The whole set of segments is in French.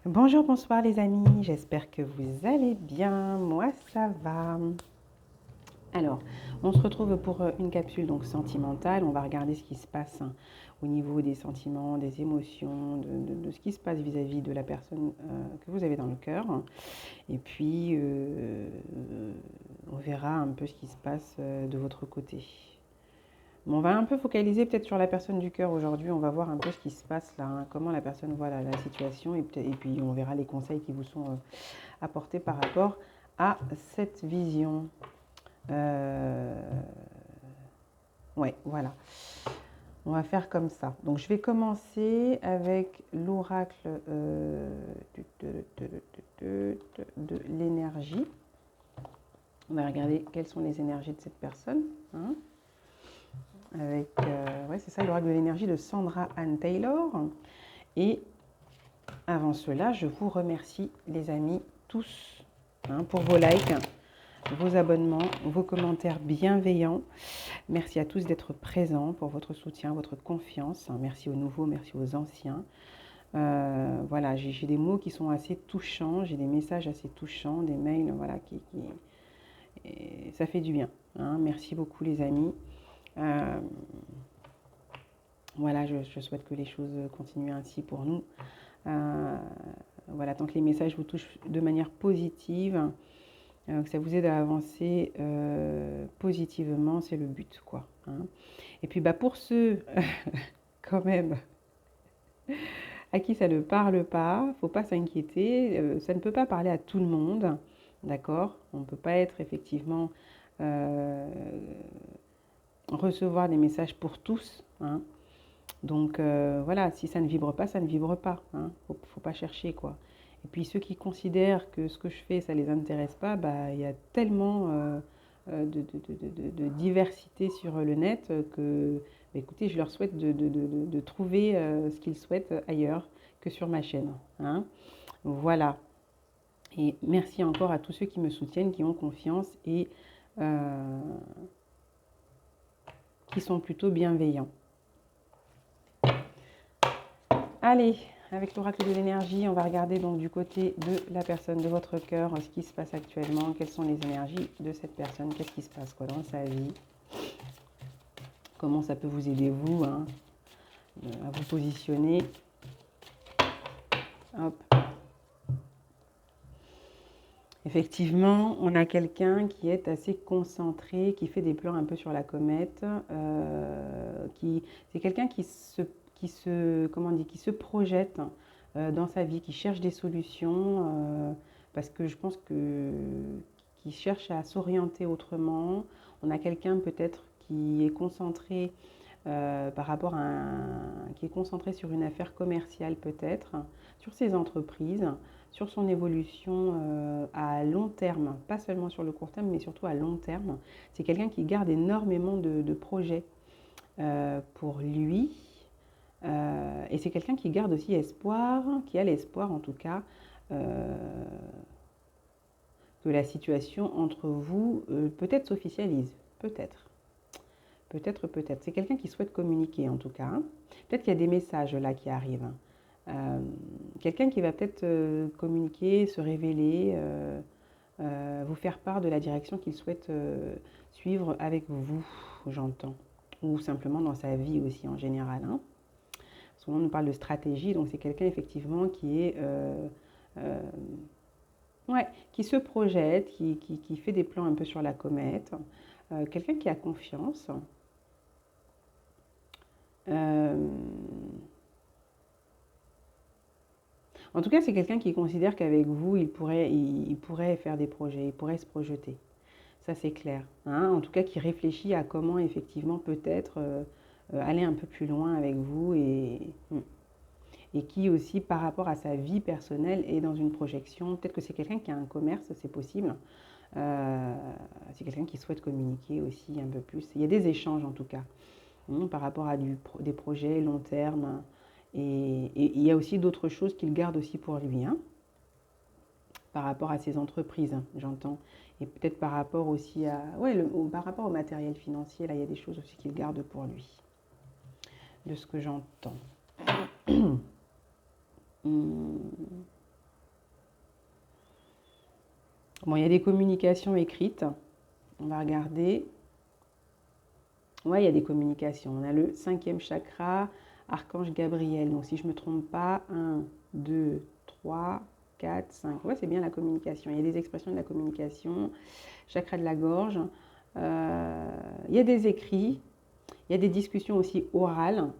Bonjour, bonsoir les amis, j'espère que vous allez bien, moi ça va. Alors, on se retrouve pour une capsule donc sentimentale, on va regarder ce qui se passe au niveau des sentiments, des émotions, de ce qui se passe vis-à-vis de la personne que vous avez dans le cœur. Et puis, on verra un peu ce qui se passe de votre côté. Bon, on va un peu focaliser peut-être sur la personne du cœur aujourd'hui. On va voir un peu ce qui se passe là, hein, comment la personne voit la situation et puis on verra les conseils qui vous sont apportés par rapport à cette vision. Euh, ouais, voilà. On va faire comme ça. Donc je vais commencer avec l'oracle de l'énergie. On va regarder quelles sont les énergies de cette personne. Hein. Avec, ouais, c'est ça, l'oracle de l'énergie de Sandra Anne Taylor. Et avant cela, je vous remercie les amis tous pour vos likes, vos abonnements, vos commentaires bienveillants. Merci à tous d'être présents pour votre soutien, votre confiance. Merci aux nouveaux, merci aux anciens. Voilà, j'ai des mots qui sont assez touchants, j'ai des messages assez touchants, des mails, voilà, et ça fait du bien. Hein. Merci beaucoup les amis. Voilà, je souhaite que les choses continuent ainsi pour nous. Voilà, tant que les messages vous touchent de manière positive, que ça vous aide à avancer positivement, c'est le but, quoi. Hein. Et puis, pour ceux, quand même, à qui ça ne parle pas, faut pas s'inquiéter, ça ne peut pas parler à tout le monde, d'accord? On ne peut pas être effectivement recevoir des messages pour tous, hein. Donc voilà, si ça ne vibre pas, ça ne vibre pas. Hein. Faut pas chercher quoi. Et puis ceux qui considèrent que ce que je fais, ça les intéresse pas, il y a tellement de diversité sur le net que, écoutez, je leur souhaite de trouver ce qu'ils souhaitent ailleurs que sur ma chaîne. Hein. Voilà. Et merci encore à tous ceux qui me soutiennent, qui ont confiance et qui sont plutôt bienveillants. Allez, avec l'oracle de l'énergie, on va regarder donc du côté de la personne, de votre cœur, ce qui se passe actuellement, quelles sont les énergies de cette personne, qu'est-ce qui se passe quoi, dans sa vie, comment ça peut vous aider vous hein, à vous positionner. Hop. Effectivement, on a quelqu'un qui est assez concentré, qui fait des plans un peu sur la comète, c'est quelqu'un qui se projette dans sa vie, qui cherche des solutions, parce que je pense qu'il cherche à s'orienter autrement. On a quelqu'un peut-être qui est concentré qui est concentré sur une affaire commerciale peut-être, sur ses entreprises, sur son évolution à long terme, pas seulement sur le court terme, mais surtout à long terme. C'est quelqu'un qui garde énormément de projets pour lui. Et c'est quelqu'un qui garde aussi espoir, qui a l'espoir en tout cas, que la situation entre vous peut-être s'officialise. Peut-être. Peut-être, peut-être. C'est quelqu'un qui souhaite communiquer en tout cas. Hein. Peut-être qu'il y a des messages là qui arrivent. Quelqu'un qui va peut-être communiquer, se révéler, vous faire part de la direction qu'il souhaite suivre avec vous, j'entends. Ou simplement dans sa vie aussi en général. Hein. Souvent on nous parle de stratégie, donc c'est quelqu'un effectivement qui est... ouais, qui se projette, qui fait des plans un peu sur la comète. Quelqu'un qui a confiance. En tout cas, c'est quelqu'un qui considère qu'avec vous, il pourrait faire des projets, il pourrait se projeter. Ça, c'est clair. Hein. En tout cas, qui réfléchit à comment, effectivement, peut-être aller un peu plus loin avec vous et qui aussi, par rapport à sa vie personnelle, est dans une projection. Peut-être que c'est quelqu'un qui a un commerce, c'est possible. C'est quelqu'un qui souhaite communiquer aussi un peu plus. Il y a des échanges, en tout cas. Par rapport à des projets long terme. Et il y a aussi d'autres choses qu'il garde aussi pour lui, hein, par rapport à ses entreprises, hein, j'entends. Et peut-être par rapport aussi à... Ouais, par rapport au matériel financier, là, il y a des choses aussi qu'il garde pour lui, de ce que j'entends. Bon, il y a des communications écrites. On va regarder. Ouais, il y a des communications. On a le 5e chakra, Archange Gabriel. Donc, si je ne me trompe pas, 1, 2, 3, 4, 5. Ouais, c'est bien la communication. Il y a des expressions de la communication. Chakra de la gorge. Il y a des écrits. Il y a des discussions aussi orales.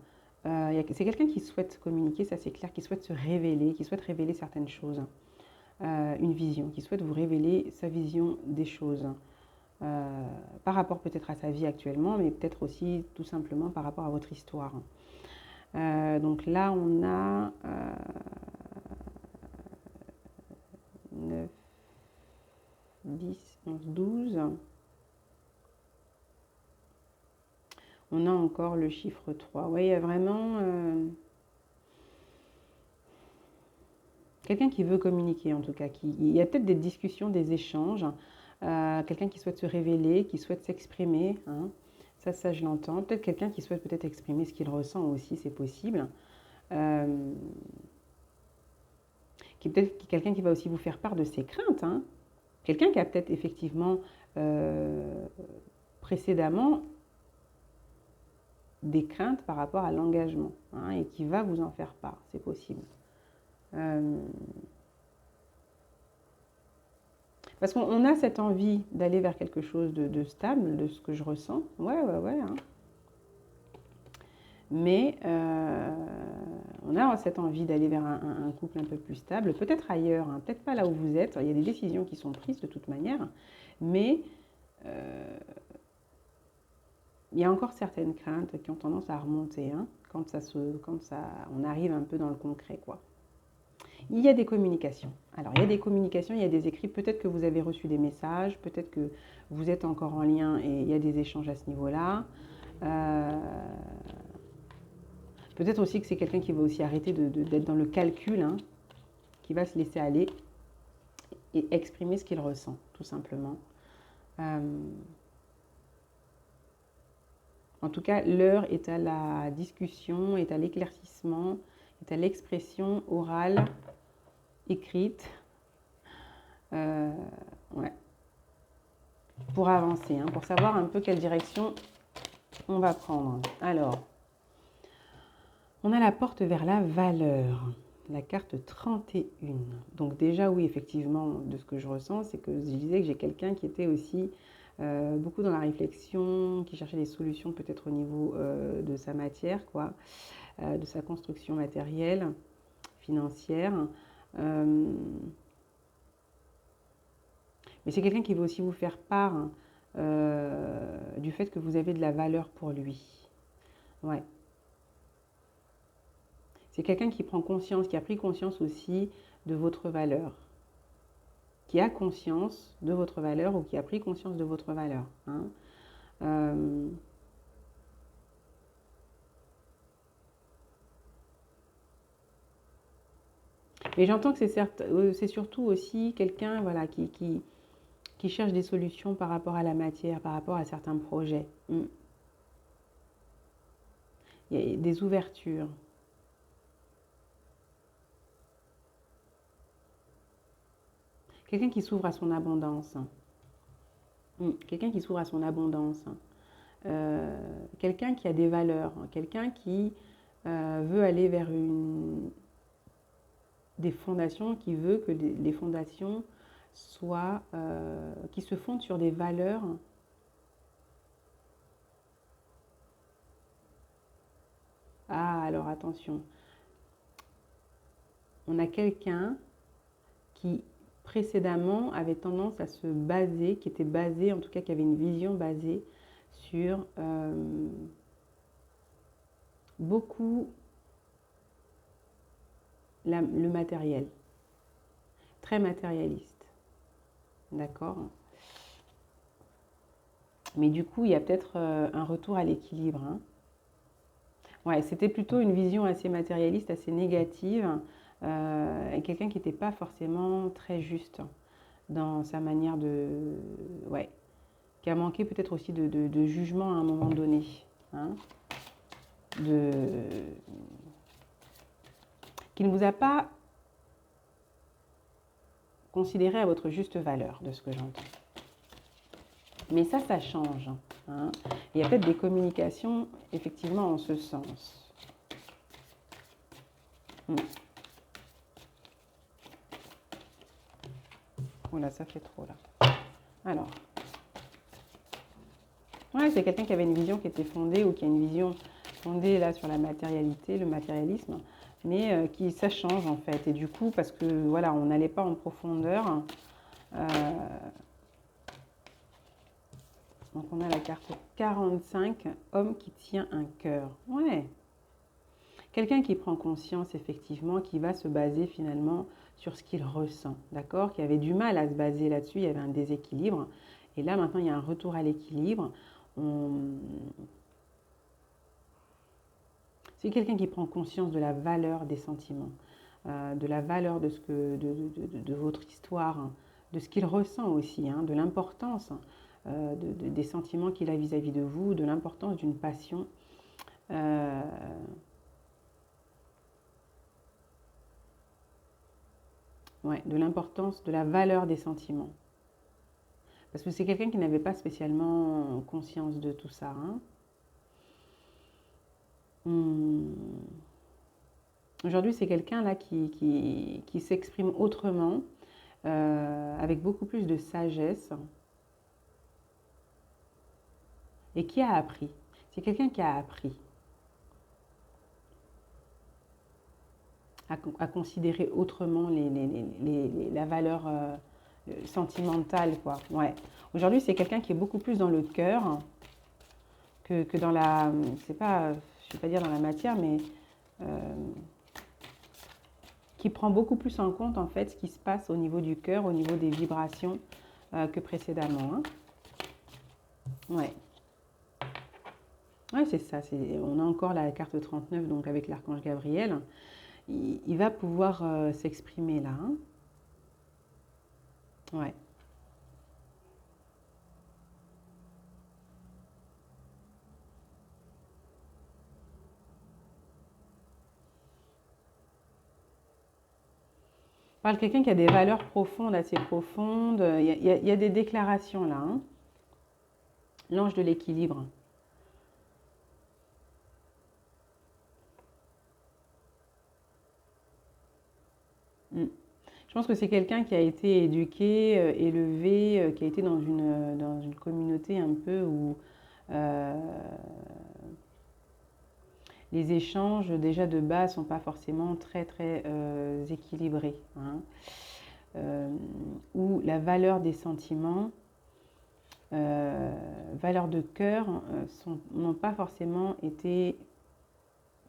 C'est quelqu'un qui souhaite communiquer, ça c'est clair, qui souhaite se révéler, qui souhaite révéler certaines choses. Une vision, qui souhaite vous révéler sa vision des choses. Par rapport peut-être à sa vie actuellement, mais peut-être aussi tout simplement par rapport à votre histoire. Donc là, on a 9, 10, 11, 12. On a encore le chiffre 3. Oui, il y a vraiment quelqu'un qui veut communiquer en tout cas. Il y a peut-être des discussions, des échanges. Quelqu'un qui souhaite se révéler, qui souhaite s'exprimer. Hein. Ça, je l'entends. Peut-être quelqu'un qui souhaite peut-être exprimer ce qu'il ressent aussi, c'est possible. Peut-être quelqu'un qui va aussi vous faire part de ses craintes. Hein. Quelqu'un qui a peut-être effectivement précédemment des craintes par rapport à l'engagement, hein, et qui va vous en faire part, c'est possible. Parce qu'on a cette envie d'aller vers quelque chose de stable, de ce que je ressens. Ouais. Hein. Mais on a cette envie d'aller vers un couple un peu plus stable, peut-être ailleurs, hein, peut-être pas là où vous êtes. Il y a des décisions qui sont prises de toute manière, mais il y a encore certaines craintes qui ont tendance à remonter, hein, quand on arrive un peu dans le concret, quoi. Il y a des communications. Alors, il y a des communications, il y a des écrits. Peut-être que vous avez reçu des messages, peut-être que vous êtes encore en lien et il y a des échanges à ce niveau-là. Peut-être aussi que c'est quelqu'un qui va aussi arrêter d'être dans le calcul, hein, qui va se laisser aller et exprimer ce qu'il ressent, tout simplement. En tout cas, l'heure est à la discussion, est à l'éclaircissement, est à l'expression orale, écrite. Ouais. Pour avancer, hein, pour savoir un peu quelle direction on va prendre. Alors, on a la porte vers la valeur, la carte 31. Donc déjà, oui, effectivement, de ce que je ressens, c'est que je disais que j'ai quelqu'un qui était aussi beaucoup dans la réflexion, qui cherchait des solutions peut-être au niveau de sa matière, quoi, de sa construction matérielle, financière. Mais c'est quelqu'un qui veut aussi vous faire part du fait que vous avez de la valeur pour lui. Ouais. C'est quelqu'un qui prend conscience, qui a pris conscience aussi de votre valeur. Qui a conscience de votre valeur ou qui a pris conscience de votre valeur. Hein. Et j'entends que c'est surtout aussi quelqu'un, voilà, qui cherche des solutions par rapport à la matière, par rapport à certains projets. Il y a des ouvertures. Quelqu'un qui s'ouvre à son abondance. Quelqu'un qui s'ouvre à son abondance. Quelqu'un qui a des valeurs. Quelqu'un qui veut aller vers des fondations, qui veut que les fondations soient, qui se fondent sur des valeurs alors attention. On a quelqu'un qui précédemment avait tendance à se baser, qui était basé, en tout cas qui avait une vision basée sur beaucoup le matériel, très matérialiste, d'accord. Mais du coup, il y a peut-être un retour à l'équilibre. Hein. Ouais, c'était plutôt une vision assez matérialiste, assez négative, et quelqu'un qui n'était pas forcément très juste dans sa manière de... Ouais, qui a manqué peut-être aussi de jugement à un moment donné. Hein, qui ne vous a pas considéré à votre juste valeur, de ce que j'entends. Mais ça change. Hein. Il y a peut-être des communications, effectivement, en ce sens. Oh là, ça fait trop, là. Alors. Ouais, c'est quelqu'un qui avait une vision qui était fondée, ou qui a une vision fondée, là, sur la matérialité, le matérialisme, mais qui, ça change, en fait. Et du coup, parce que, voilà, on n'allait pas en profondeur. Donc, on a la carte 45, homme qui tient un cœur. Ouais. Quelqu'un qui prend conscience, effectivement, qui va se baser, finalement, sur ce qu'il ressent, d'accord? Qui avait du mal à se baser là-dessus, il y avait un déséquilibre. Et là, maintenant, il y a un retour à l'équilibre. C'est quelqu'un qui prend conscience de la valeur des sentiments, de la valeur de, de votre histoire, hein, de ce qu'il ressent aussi, hein, de l'importance des sentiments qu'il a vis-à-vis de vous, de l'importance d'une passion. Ouais, de l'importance de la valeur des sentiments. Parce que c'est quelqu'un qui n'avait pas spécialement conscience de tout ça. Hein. Aujourd'hui, c'est quelqu'un là qui s'exprime autrement, avec beaucoup plus de sagesse, et qui a appris. C'est quelqu'un qui a appris à considérer autrement la valeur sentimentale, quoi. Ouais. Aujourd'hui, c'est quelqu'un qui est beaucoup plus dans le cœur que dans la... C'est pas, je vais pas dire dans la matière, mais qui prend beaucoup plus en compte, en fait, ce qui se passe au niveau du cœur, au niveau des vibrations que précédemment. Hein. Ouais. Ouais, c'est ça. On a encore la carte 39, donc avec l'archange Gabriel. Il va pouvoir s'exprimer là. Hein. Ouais. Parle quelqu'un qui a des valeurs profondes, assez profondes. Il y a des déclarations là. Hein. L'ange de l'équilibre. Je pense que c'est quelqu'un qui a été éduqué, élevé, qui a été dans une communauté un peu où les échanges déjà de base ne sont pas forcément très très équilibrés. Hein. Où la valeur des sentiments, valeur de cœur, n'ont pas forcément été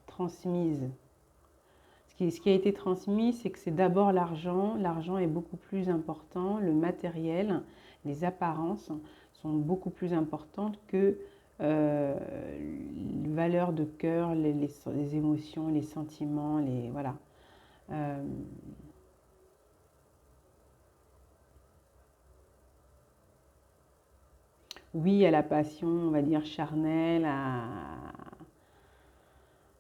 transmises. Ce qui a été transmis, c'est que c'est d'abord l'argent. L'argent est beaucoup plus important, le matériel, les apparences sont beaucoup plus importantes que les valeurs de cœur, les émotions, les sentiments, voilà. Oui, à la passion, on va dire charnelle,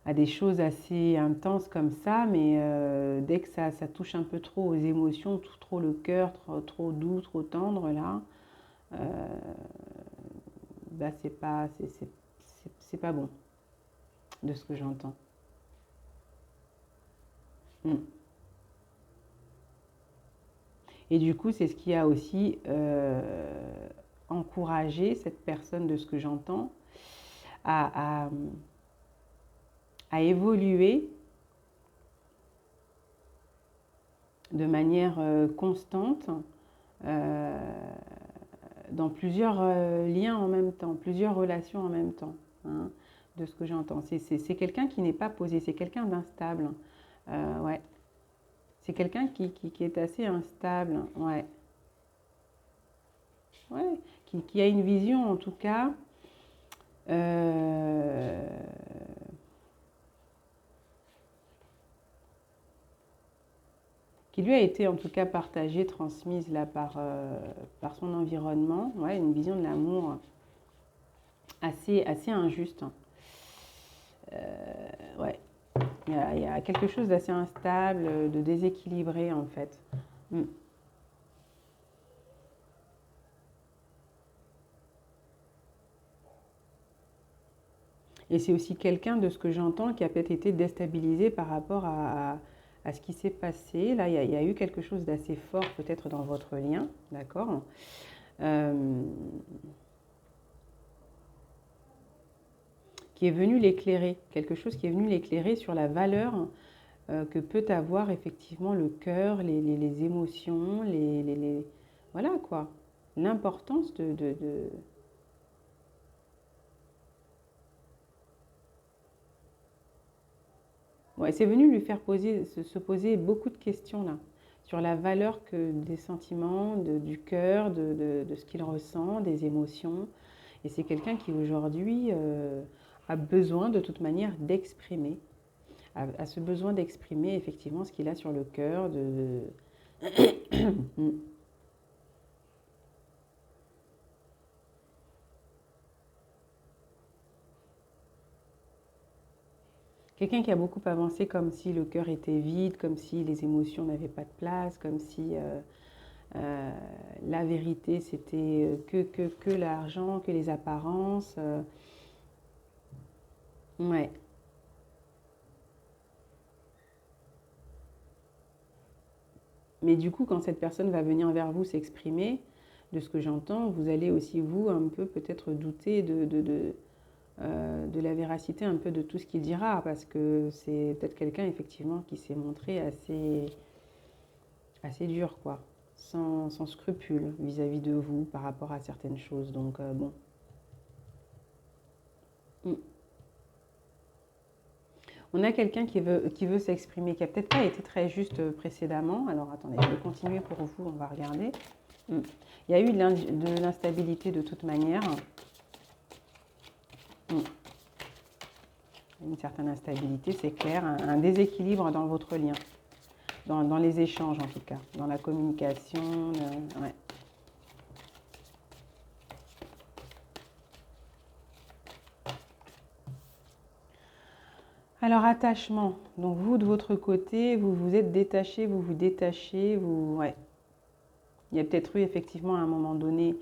à des choses assez intenses comme ça, mais dès que ça touche un peu trop aux émotions, trop le cœur, trop doux, trop tendre, là, bah c'est pas bon, de ce que j'entends. Et du coup, c'est ce qui a aussi encouragé cette personne, de ce que j'entends, à évoluer de manière constante dans plusieurs liens en même temps, plusieurs relations en même temps, hein, de ce que j'entends. C'est quelqu'un qui n'est pas posé, c'est quelqu'un d'instable. Ouais. C'est quelqu'un qui est assez instable, ouais. Ouais. Qui a une vision, en tout cas, qui lui a été en tout cas partagée, transmise là par son environnement. Ouais, une vision de l'amour assez injuste. Ouais, il y a quelque chose d'assez instable, de déséquilibré en fait. Et c'est aussi quelqu'un, de ce que j'entends, qui a peut-être été déstabilisé par rapport à ce qui s'est passé. Là, il y a eu quelque chose d'assez fort peut-être dans votre lien, d'accord? Qui est venu l'éclairer, quelque chose qui est venu l'éclairer sur la valeur que peut avoir effectivement le cœur, les émotions, voilà quoi, l'importance Ouais, c'est venu lui faire se poser beaucoup de questions là, sur la valeur des sentiments, du cœur, de ce qu'il ressent, des émotions. Et c'est quelqu'un qui aujourd'hui a besoin de toute manière d'exprimer, a ce besoin d'exprimer effectivement ce qu'il a sur le cœur. Quelqu'un qui a beaucoup avancé comme si le cœur était vide, comme si les émotions n'avaient pas de place, comme si la vérité c'était que l'argent, que les apparences. Ouais. Mais du coup, quand cette personne va venir vers vous s'exprimer, de ce que j'entends, vous allez aussi, vous, un peu peut-être douter de la véracité un peu de tout ce qu'il dira, parce que c'est peut-être quelqu'un, effectivement, qui s'est montré assez dur, quoi, sans scrupule vis-à-vis de vous par rapport à certaines choses. Donc, bon. Mm. On a quelqu'un qui veut s'exprimer, qui a peut-être pas été très juste précédemment. Alors, attendez, je vais continuer pour vous, on va regarder. Mm. Il y a eu de l'instabilité de toute manière. Mm. Une certaine instabilité, c'est clair, un déséquilibre dans votre lien, dans les échanges en tout cas, dans la communication. Ouais. Alors, attachement. Donc, vous, de votre côté, vous vous êtes détaché, vous vous détachez, ouais. Il y a peut-être eu effectivement à un moment donné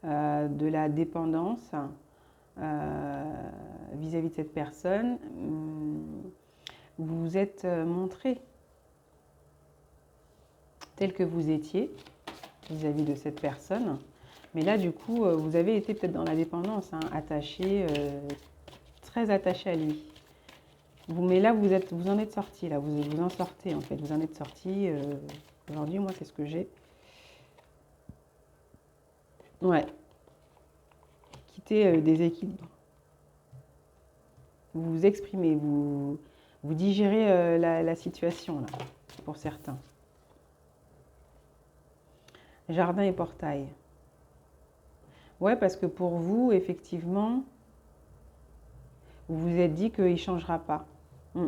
de la dépendance vis-à-vis de cette personne. Vous vous êtes montré tel que vous étiez vis-à-vis de cette personne. Mais là, du coup, vous avez été peut-être dans la dépendance, hein, attaché, très attaché à lui. Mais là, vous en êtes sorti, là, vous en sortez en fait, vous en êtes sorti. Aujourd'hui, moi, c'est ce que j'ai. Ouais, quitter des équilibres. Vous vous exprimez, vous digérez la situation, là, pour certains. Jardin et portail. Ouais, parce que pour vous, effectivement, vous vous êtes dit qu'il ne changera pas. Mm.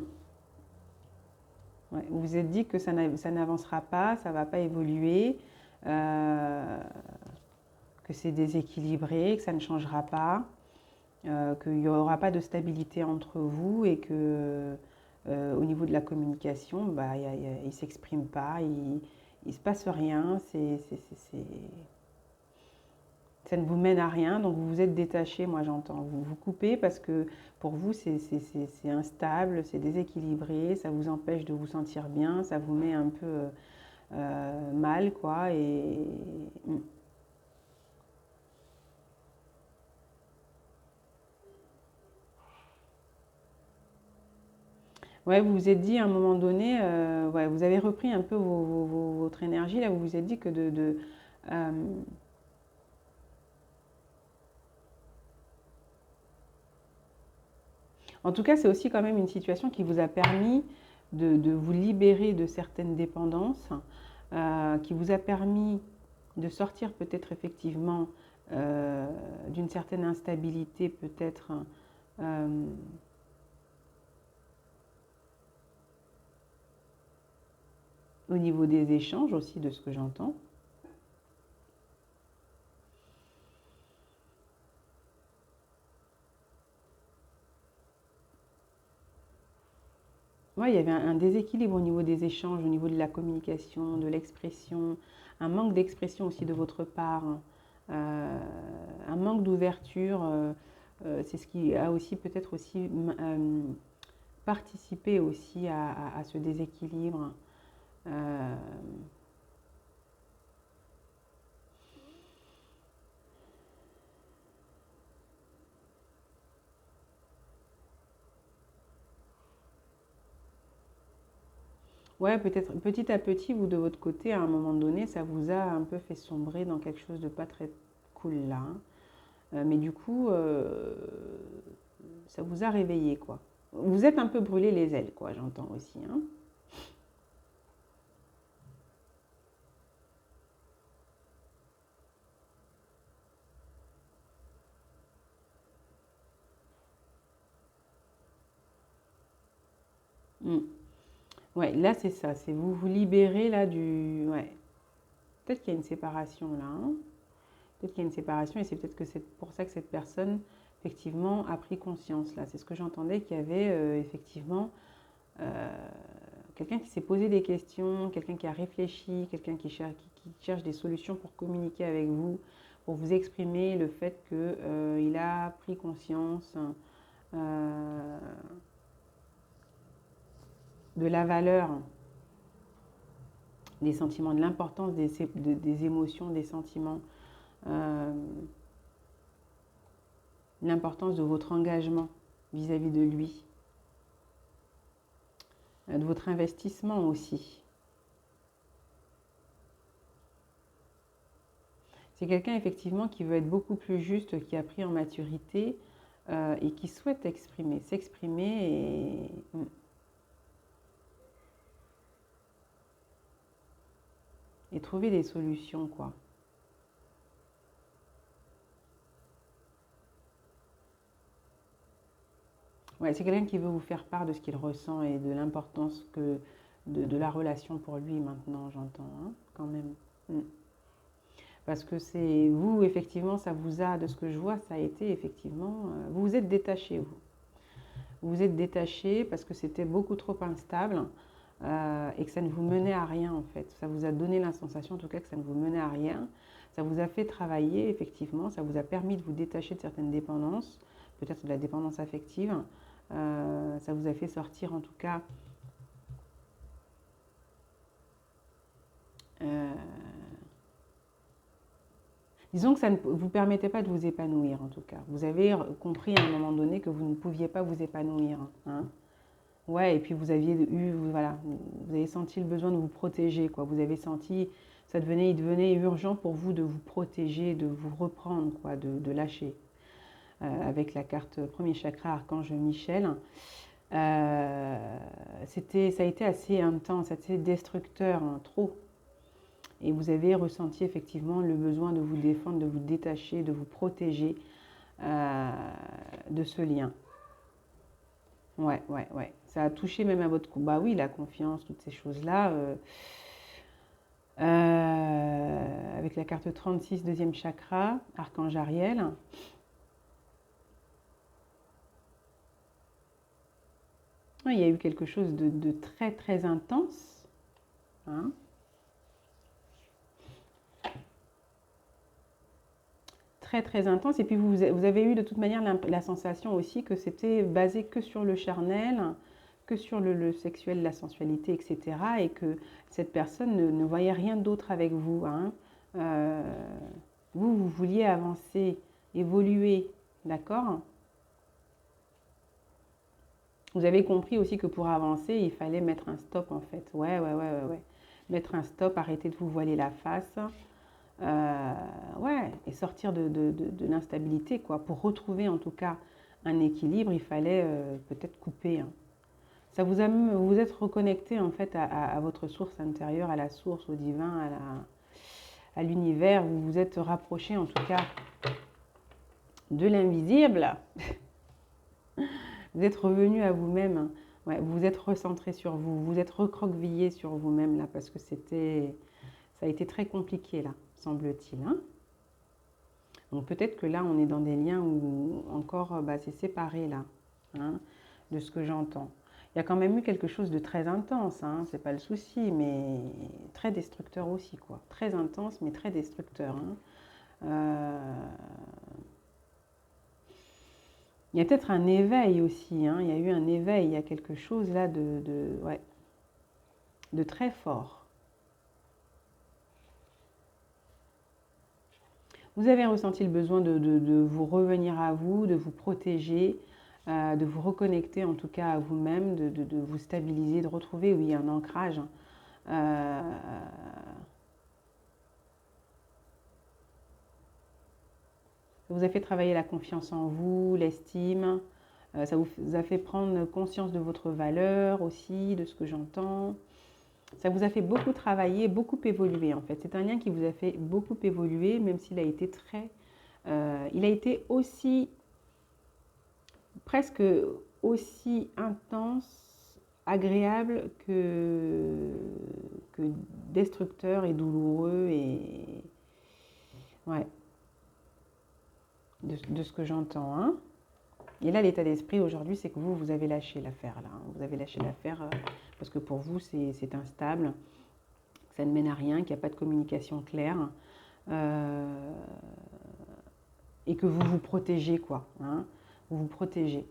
Ouais, vous vous êtes dit que ça n'avancera pas, ça ne va pas évoluer, que c'est déséquilibré, que ça ne changera pas, qu'il n'y aura pas de stabilité entre vous et que au niveau de la communication, bah, il ne s'exprime pas, il ne se passe rien, ça ne vous mène à rien, donc vous vous êtes détaché, moi j'entends. Vous vous coupez parce que pour vous c'est instable, c'est déséquilibré, ça vous empêche de vous sentir bien, ça vous met un peu mal, quoi. Ouais, vous vous êtes dit à un moment donné, ouais, vous avez repris un peu votre énergie, là, vous vous êtes dit que euh, en tout cas, c'est aussi quand même une situation qui vous a permis de vous libérer de certaines dépendances, qui vous a permis de sortir peut-être effectivement d'une certaine instabilité, peut-être euh, au niveau des échanges aussi, de ce que j'entends. Ouais, il y avait un déséquilibre au niveau des échanges, au niveau de la communication, de l'expression, un manque d'expression aussi de votre part, un manque d'ouverture c'est ce qui a aussi peut-être aussi participé aussi à ce déséquilibre. Euh, Ouais, peut-être petit à petit, vous de votre côté, à un moment donné, ça vous a un peu fait sombrer dans quelque chose de pas très cool là, hein. Mais du coup, ça vous a réveillé, quoi. Vous êtes un peu brûlé les ailes, quoi, j'entends aussi, hein. Mm. Ouais, là, c'est ça. C'est vous vous libérez là du. Ouais. Peut-être qu'il y a une séparation là, hein. Peut-être qu'il y a une séparation et c'est peut-être que c'est pour ça que cette personne, effectivement, a pris conscience là. C'est ce que j'entendais qu'il y avait effectivement euh, quelqu'un qui s'est posé des questions, quelqu'un qui a réfléchi, quelqu'un qui cherche des solutions pour communiquer avec vous, pour vous exprimer le fait qu'il a pris conscience euh, de la valeur des sentiments, de l'importance des émotions, des sentiments, euh, l'importance de votre engagement vis-à-vis de lui, de votre investissement aussi. C'est quelqu'un effectivement qui veut être beaucoup plus juste, qui a pris en maturité et qui souhaite s'exprimer et trouver des solutions, quoi. Ouais, c'est quelqu'un qui veut vous faire part de ce qu'il ressent et de l'importance de la relation pour lui maintenant, j'entends, hein, quand même. Mm. Parce que c'est vous, effectivement, ça vous a, de ce que je vois, ça a été effectivement, vous vous êtes détaché, vous. Vous vous êtes détaché parce que c'était beaucoup trop instable et que ça ne vous menait à rien en fait. Ça vous a donné la sensation en tout cas que ça ne vous menait à rien. Ça vous a fait travailler effectivement, ça vous a permis de vous détacher de certaines dépendances, peut-être de la dépendance affective. Ça vous a fait sortir en tout cas euh, disons que ça ne vous permettait pas de vous épanouir en tout cas. Vous avez compris à un moment donné que vous ne pouviez pas vous épanouir, hein. Ouais, et puis vous aviez eu, voilà, vous avez senti le besoin de vous protéger, quoi. Vous avez senti, il devenait urgent pour vous de vous protéger, de vous reprendre, quoi, de lâcher. Avec la carte premier chakra, Archange Michel, ça a été assez intense, assez destructeur, hein, trop. Et vous avez ressenti effectivement le besoin de vous défendre, de vous détacher, de vous protéger euh, de ce lien. Ouais, ouais, ouais. Ça a touché même à votre... Bah oui, la confiance, toutes ces choses-là. Avec la carte 36, deuxième chakra, Archange Ariel. Il y a eu quelque chose de très, très intense, hein. Très, très intense. Et puis vous avez eu de toute manière la sensation aussi que c'était basé que sur le charnel, que sur le sexuel, la sensualité, etc. Et que cette personne ne voyait rien d'autre avec vous, hein. Euh, vous vouliez avancer, évoluer, d'accord? Vous avez compris aussi que pour avancer, il fallait mettre un stop en fait. Ouais, ouais, ouais, ouais, ouais. Mettre un stop, arrêter de vous voiler la face. Euh, ouais, et sortir de l'instabilité, quoi. Pour retrouver en tout cas un équilibre, il fallait peut-être couper, hein. Vous vous êtes reconnecté en fait à votre source intérieure, à la source, au divin, à l'univers. Vous vous êtes rapproché en tout cas de l'invisible. Vous êtes revenu à vous-même, hein. Ouais, vous vous êtes recentré sur vous, vous êtes recroquevillé sur vous-même là parce que ça a été très compliqué là, semble-t-il, hein. Donc peut-être que là, on est dans des liens où encore bah, c'est séparé là, hein, de ce que j'entends. Il y a quand même eu quelque chose de très intense, hein, c'est pas le souci, mais très destructeur aussi, quoi. Très intense, mais très destructeur, hein. Euh, Il y a peut-être un éveil aussi, hein. Il y a eu un éveil, il y a quelque chose là ouais, de très fort. Vous avez ressenti le besoin de vous revenir à vous, de vous protéger, de vous reconnecter en tout cas à vous-même, de vous stabiliser, de retrouver, oui, un ancrage. Euh, Ça vous a fait travailler la confiance en vous, l'estime. Ça vous a fait prendre conscience de votre valeur aussi, de ce que j'entends. Ça vous a fait beaucoup travailler, beaucoup évoluer en fait. C'est un lien qui vous a fait beaucoup évoluer, même s'il a été très... il a été aussi, presque aussi intense, agréable que destructeur et douloureux et... Ouais, de ce que j'entends, hein. Et là, l'état d'esprit aujourd'hui, c'est que vous avez lâché l'affaire là. Vous avez lâché l'affaire parce que pour vous, c'est instable, que ça ne mène à rien, qu'il n'y a pas de communication claire euh, et que vous vous protégez, quoi. Hein. Vous vous protégez.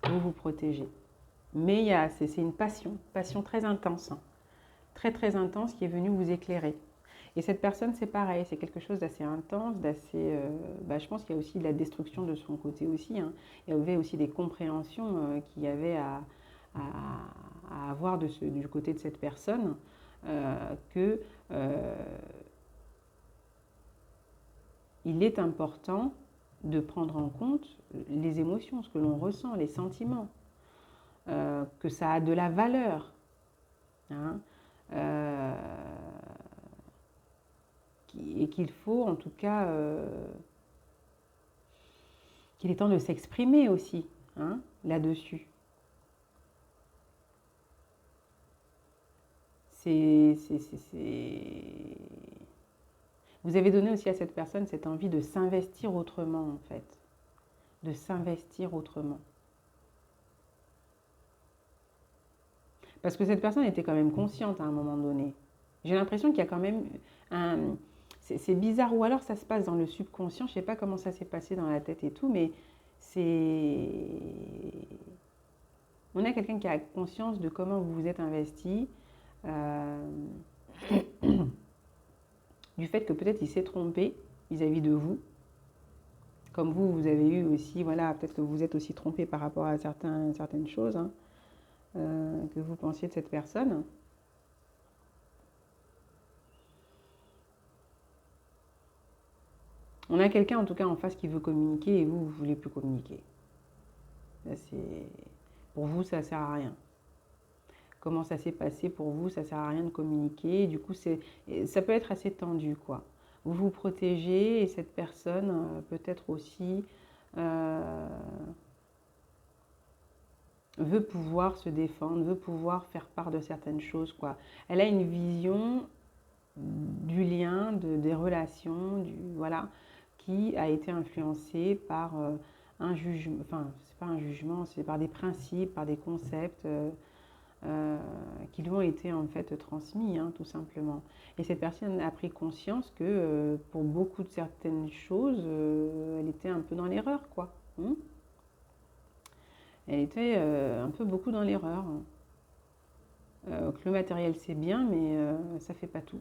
Vous vous protégez. Mais c'est une passion très intense, hein, très très intense qui est venue vous éclairer. Et cette personne, c'est pareil, c'est quelque chose d'assez intense, d'assez... je pense qu'il y a aussi de la destruction de son côté aussi, hein. Il y avait aussi des compréhensions qu'il y avait à avoir du côté de cette personne, que il est important de prendre en compte les émotions, ce que l'on ressent, les sentiments, que ça a de la valeur, hein, et qu'il faut en tout cas qu'il est temps de s'exprimer aussi, hein, là-dessus. Vous avez donné aussi à cette personne cette envie de s'investir autrement, en fait. De s'investir autrement. Parce que cette personne était quand même consciente à un moment donné. J'ai l'impression qu'il y a quand même un... C'est bizarre, ou alors ça se passe dans le subconscient, je ne sais pas comment ça s'est passé dans la tête et tout, mais c'est... On a quelqu'un qui a conscience de comment vous vous êtes investi, du fait que peut-être il s'est trompé vis-à-vis de vous, comme vous avez eu aussi, voilà, peut-être que vous vous êtes aussi trompé par rapport à certaines choses, hein, que vous pensiez de cette personne. On a quelqu'un en tout cas en face qui veut communiquer et vous ne voulez plus communiquer. Là, pour vous, ça ne sert à rien. Comment ça s'est passé pour vous, ça ne sert à rien de communiquer. Du coup, ça peut être assez tendu, quoi. Vous vous protégez et cette personne peut-être aussi veut pouvoir se défendre, veut pouvoir faire part de certaines choses, quoi. Elle a une vision du lien, des relations, voilà, qui a été influencée par un jugement, enfin, c'est pas un jugement, c'est par des principes, par des concepts qui lui ont été en fait transmis, hein, tout simplement. Et cette personne a pris conscience que pour beaucoup de certaines choses, elle était un peu dans l'erreur, quoi. Elle était un peu beaucoup dans l'erreur. Que le matériel c'est bien, mais ça fait pas tout.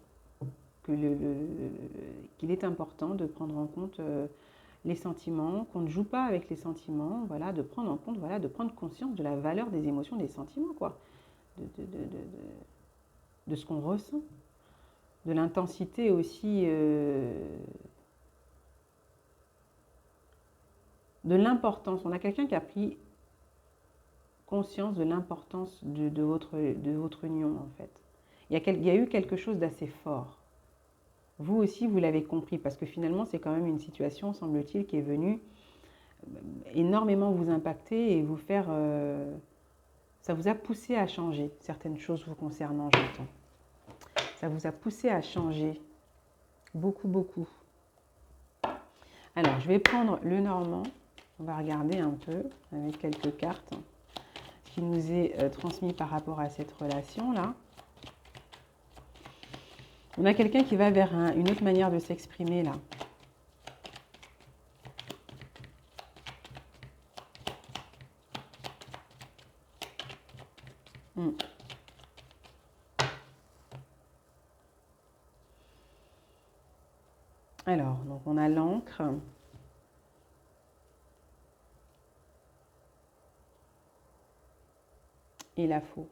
Qu'il est important de prendre en compte les sentiments, qu'on ne joue pas avec les sentiments, voilà, de prendre en compte, voilà, de prendre conscience de la valeur des émotions, des sentiments, quoi, de ce qu'on ressent, de l'intensité aussi, de l'importance. On a quelqu'un qui a pris conscience de l'importance de votre union, en fait. Il y a eu quelque chose d'assez fort. Vous aussi, vous l'avez compris, parce que finalement, c'est quand même une situation, semble-t-il, qui est venue énormément vous impacter et vous faire... ça vous a poussé à changer certaines choses vous concernant, j'entends. Ça vous a poussé à changer. Beaucoup, beaucoup. Alors, je vais prendre le normand. On va regarder un peu avec quelques cartes ce qui nous est transmis par rapport à cette relation-là. On a quelqu'un qui va vers une autre manière de s'exprimer là. Alors, donc on a l'encre. Et la faux.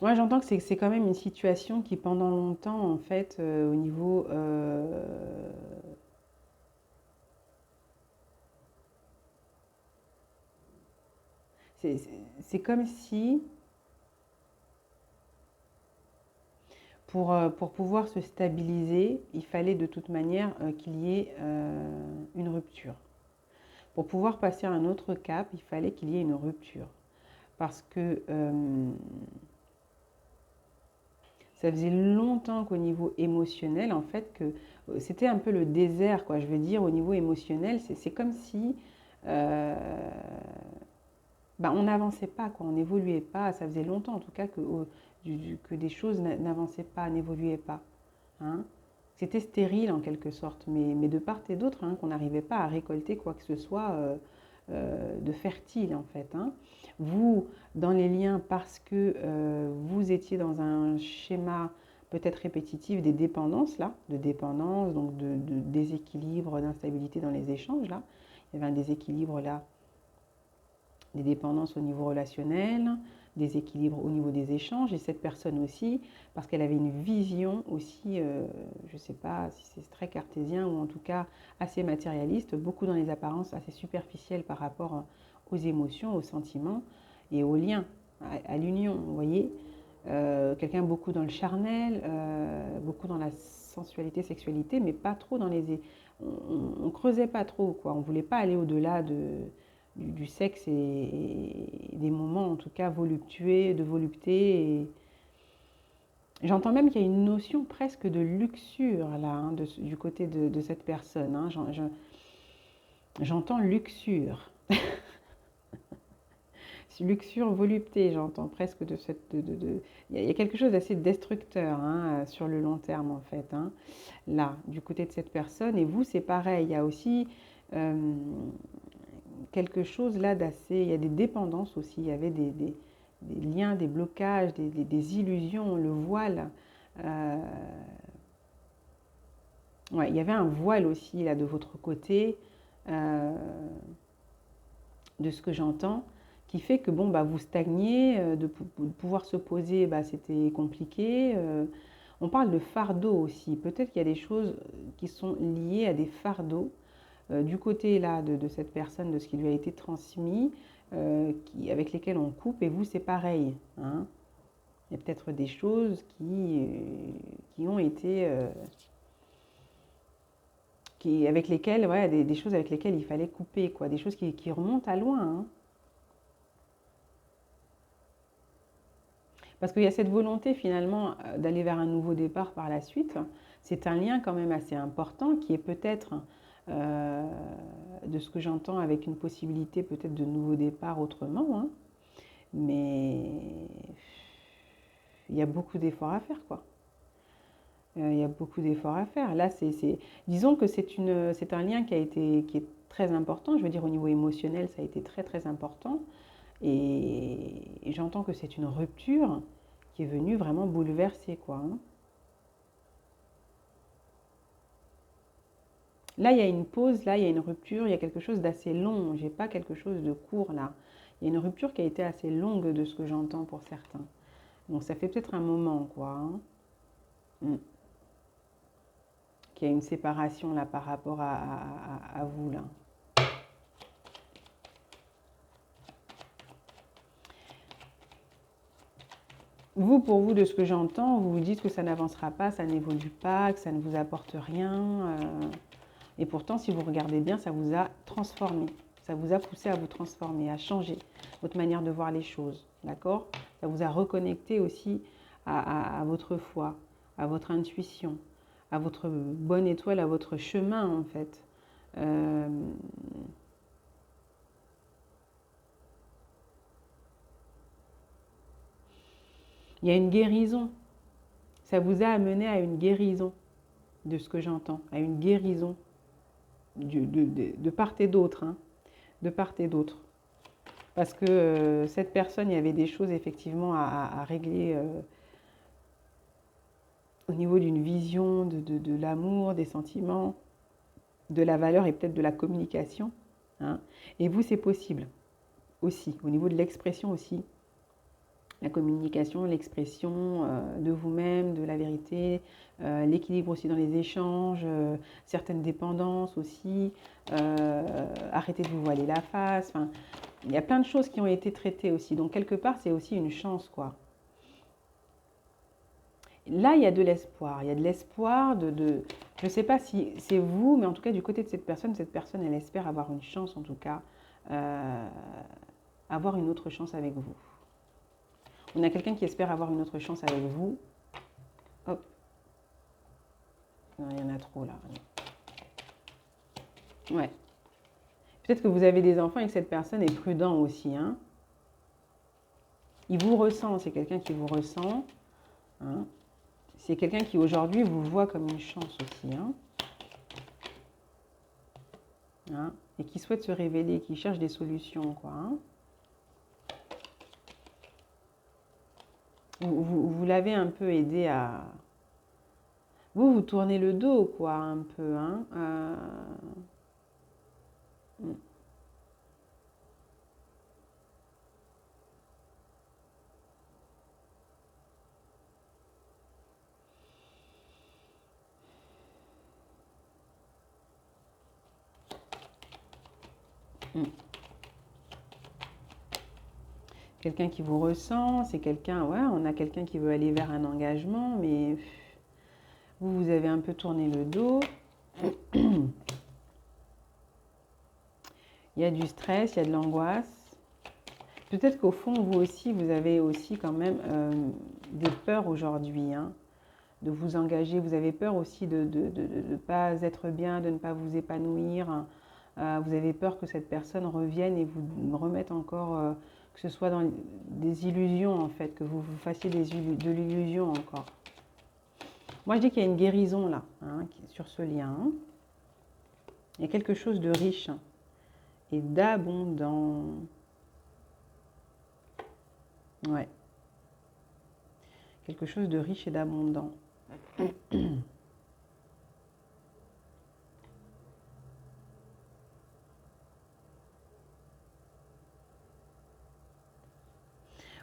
Moi, j'entends que c'est quand même une situation qui, pendant longtemps, en fait, au niveau... c'est comme si, pour pouvoir se stabiliser, il fallait de toute manière qu'il y ait une rupture. Pour pouvoir passer à un autre cap, il fallait qu'il y ait une rupture. Parce que ça faisait longtemps qu'au niveau émotionnel, en fait, que c'était un peu le désert, quoi. Je veux dire, au niveau émotionnel, c'est comme si ben, on n'avançait pas, quoi. On n'évoluait pas. Ça faisait longtemps, en tout cas, que des choses n'avançaient pas, n'évoluaient pas. Hein. C'était stérile, en quelque sorte, mais de part et d'autre, hein, qu'on n'arrivait pas à récolter quoi que ce soit de fertile, en fait. Hein. Vous, dans les liens, parce que vous étiez dans un schéma peut-être répétitif des dépendances, là, de dépendance, donc de déséquilibre, d'instabilité dans les échanges, là. Il y avait un déséquilibre, là, des dépendances au niveau relationnel, des équilibres au niveau des échanges, et cette personne aussi, parce qu'elle avait une vision aussi, je ne sais pas si c'est très cartésien ou en tout cas assez matérialiste, beaucoup dans les apparences, assez superficielles par rapport aux émotions, aux sentiments et aux liens, à l'union, vous voyez. Quelqu'un beaucoup dans le charnel, beaucoup dans la sensualité, sexualité, mais pas trop dans les... On ne creusait pas trop, quoi. On ne voulait pas aller au-delà du sexe et des moments, en tout cas, voluptueux, de volupté. Et... J'entends même qu'il y a une notion presque de luxure, là, hein, du côté de cette personne. Hein. J'entends luxure. Luxure, volupté, j'entends presque de cette... Il y a quelque chose d'assez destructeur hein, sur le long terme, en fait. Hein, là, du côté de cette personne. Et vous, c'est pareil. Il y a aussi... quelque chose là d'assez... Il y a des dépendances aussi, il y avait des liens, des blocages, des illusions, le voile. Ouais, il y avait un voile aussi là de votre côté, euh, de ce que j'entends, qui fait que bon, bah, vous stagnez, de pouvoir se poser, bah, c'était compliqué. On parle de fardeau aussi. Peut-être qu'il y a des choses qui sont liées à des fardeaux du côté là de cette personne, de ce qui lui a été transmis, avec lesquelles on coupe, et vous c'est pareil. Hein. Il y a peut-être des choses qui ont été... avec lesquelles, ouais, des choses avec lesquelles il fallait couper, quoi, des choses qui remontent à loin. Hein. Parce qu'il y a cette volonté finalement d'aller vers un nouveau départ par la suite. C'est un lien quand même assez important qui est peut-être, euh, de ce que j'entends, avec une possibilité peut-être de nouveau départ autrement. Hein. Mais il y a beaucoup d'efforts à faire, quoi. Il y a beaucoup d'efforts à faire. Là, disons que c'est un lien qui est très important. Je veux dire, au niveau émotionnel, ça a été très très important. Et j'entends que c'est une rupture qui est venue vraiment bouleverser, quoi. Hein. Là, il y a une pause, là, il y a une rupture, il y a quelque chose d'assez long. J'ai pas quelque chose de court, là. Il y a une rupture qui a été assez longue de ce que j'entends pour certains. Donc, ça fait peut-être un moment, quoi. Hein. Mm. Qu'il y a une séparation, là, par rapport à vous, là. Vous, pour vous, de ce que j'entends, vous vous dites que ça n'avancera pas, ça n'évolue pas, que ça ne vous apporte rien. Et pourtant, si vous regardez bien, ça vous a transformé. Ça vous a poussé à vous transformer, à changer votre manière de voir les choses. D'accord? Ça vous a reconnecté aussi à votre foi, à votre intuition, à votre bonne étoile, à votre chemin, en fait. Euh, il y a une guérison. Ça vous a amené à une guérison, de ce que j'entends, à une guérison de part et d'autre, hein, de part et d'autre. Parce que cette personne, il y avait des choses effectivement à régler au niveau d'une vision de l'amour, des sentiments, de la valeur et peut-être de la communication. Hein. Et vous, c'est possible aussi, au niveau de l'expression aussi. La communication, l'expression de vous-même, de la vérité, l'équilibre aussi dans les échanges, certaines dépendances aussi, arrêter de vous voiler la face. Enfin, il y a plein de choses qui ont été traitées aussi. Donc, quelque part, c'est aussi une chance, quoi. Là, il y a de l'espoir. Il y a de l'espoir je ne sais pas si c'est vous, mais en tout cas, du côté de cette personne, elle espère avoir une chance, en tout cas, avoir une autre chance avec vous. On a quelqu'un qui espère avoir une autre chance avec vous. Hop. Non, il y en a trop, là. Ouais. Peut-être que vous avez des enfants et que cette personne est prudent aussi. Hein. Il vous ressent, c'est quelqu'un qui vous ressent. Hein. C'est quelqu'un qui aujourd'hui vous voit comme une chance aussi. Hein. Hein. Et qui souhaite se révéler, qui cherche des solutions. Quoi, hein. Vous l'avez un peu aidé à... Vous tournez le dos, quoi, un peu. Hein. Quelqu'un qui vous ressent, c'est quelqu'un, ouais, on a quelqu'un qui veut aller vers un engagement, mais vous avez un peu tourné le dos. Il y a du stress, il y a de l'angoisse. Peut-être qu'au fond, vous aussi, vous avez aussi quand même des peurs aujourd'hui, hein, de vous engager. Vous avez peur aussi de ne pas être bien, de ne pas vous épanouir. Hein. Vous avez peur que cette personne revienne et vous remette encore, que ce soit dans des illusions en fait, que vous fassiez de l'illusion encore. Moi, je dis qu'il y a une guérison là, hein, sur ce lien. Hein. Il y a quelque chose de riche et d'abondant. Ouais. Quelque chose de riche et d'abondant.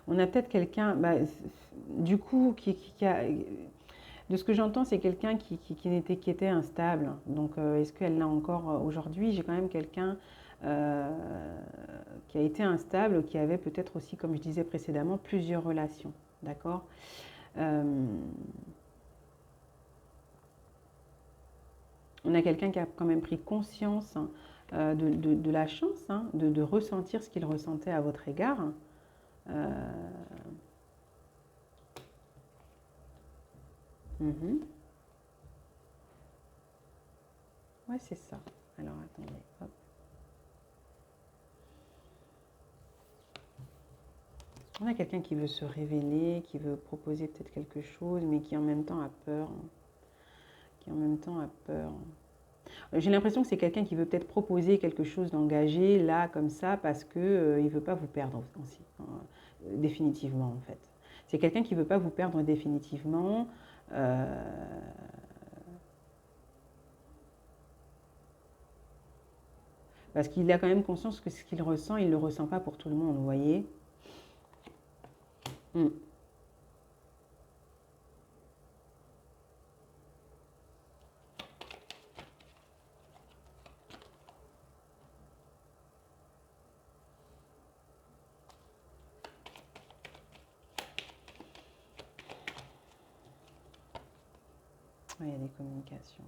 On a peut-être quelqu'un, du coup, qui a... De ce que j'entends, c'est quelqu'un qui était instable. Donc, est-ce qu'elle l'a encore aujourd'hui? J'ai quand même quelqu'un qui a été instable, qui avait peut-être aussi, comme je disais précédemment, plusieurs relations. D'accord? On a quelqu'un qui a quand même pris conscience de la chance, hein, de ressentir ce qu'il ressentait à votre égard. Ouais, c'est ça. Alors, attendez. Hop. On a quelqu'un qui veut se révéler, qui veut proposer peut-être quelque chose, mais qui en même temps a peur. Qui en même temps a peur. J'ai l'impression que c'est quelqu'un qui veut peut-être proposer quelque chose d'engagé, là, comme ça, parce qu'il ne veut pas vous perdre aussi, définitivement, en fait. C'est quelqu'un qui ne veut pas vous perdre définitivement. Parce qu'il a quand même conscience que ce qu'il ressent, il ne le ressent pas pour tout le monde, vous voyez. Il y a des communications.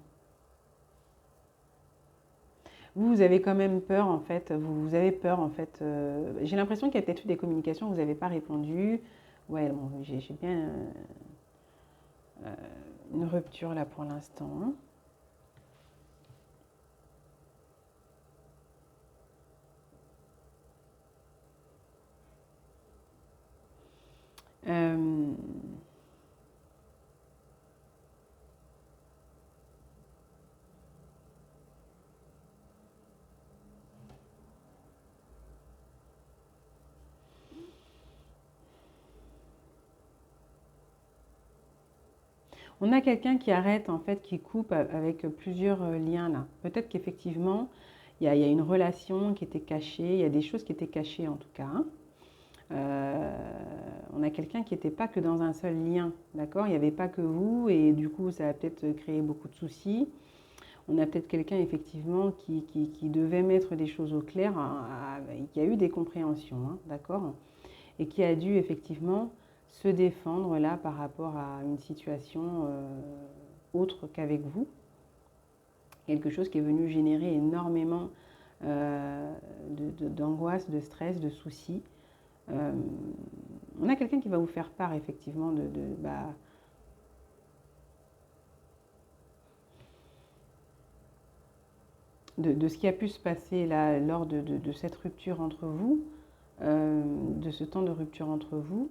Vous avez quand même peur, en fait. Vous avez peur, en fait. J'ai l'impression qu'il y a peut-être eu des communications, vous n'avez pas répondu. Ouais, bon, j'ai bien une rupture là pour l'instant. Hein. On a quelqu'un qui arrête, en fait, qui coupe avec plusieurs liens là. Peut-être qu'effectivement, il y a une relation qui était cachée, il y a des choses qui étaient cachées en tout cas, hein. On a quelqu'un qui n'était pas que dans un seul lien, d'accord? Il n'y avait pas que vous et du coup, ça a peut-être créé beaucoup de soucis. On a peut-être quelqu'un effectivement qui devait mettre des choses au clair, qui a eu des compréhensions, hein, d'accord? Et qui a dû effectivement se défendre là par rapport à une situation autre qu'avec vous. Quelque chose qui est venu générer énormément d'angoisse, de stress, de soucis. On a quelqu'un qui va vous faire part effectivement de ce qui a pu se passer là lors de cette rupture entre vous, de ce temps de rupture entre vous.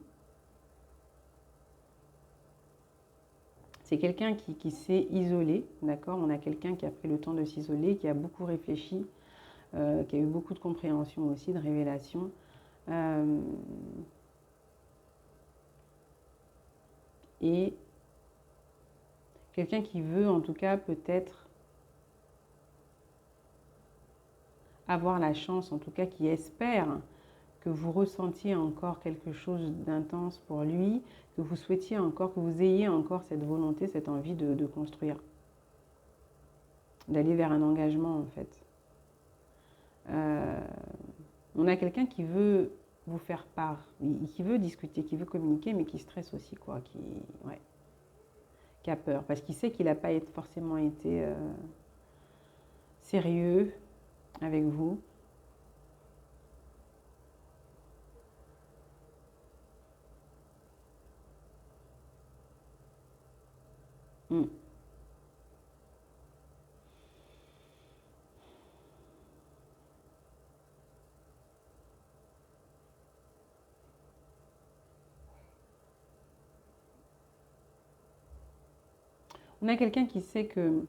C'est quelqu'un qui s'est isolé, d'accord? On a quelqu'un qui a pris le temps de s'isoler, qui a beaucoup réfléchi, qui a eu beaucoup de compréhension aussi, de révélation. Et quelqu'un qui veut en tout cas peut-être avoir la chance, en tout cas qui espère que vous ressentiez encore quelque chose d'intense pour lui, que vous souhaitiez encore, que vous ayez encore cette volonté, cette envie de construire, d'aller vers un engagement en fait. On a quelqu'un qui veut vous faire part, qui veut discuter, qui veut communiquer, mais qui stresse aussi, quoi, qui a peur, parce qu'il sait qu'il n'a pas forcément été sérieux avec vous. Mm. On a quelqu'un qui sait que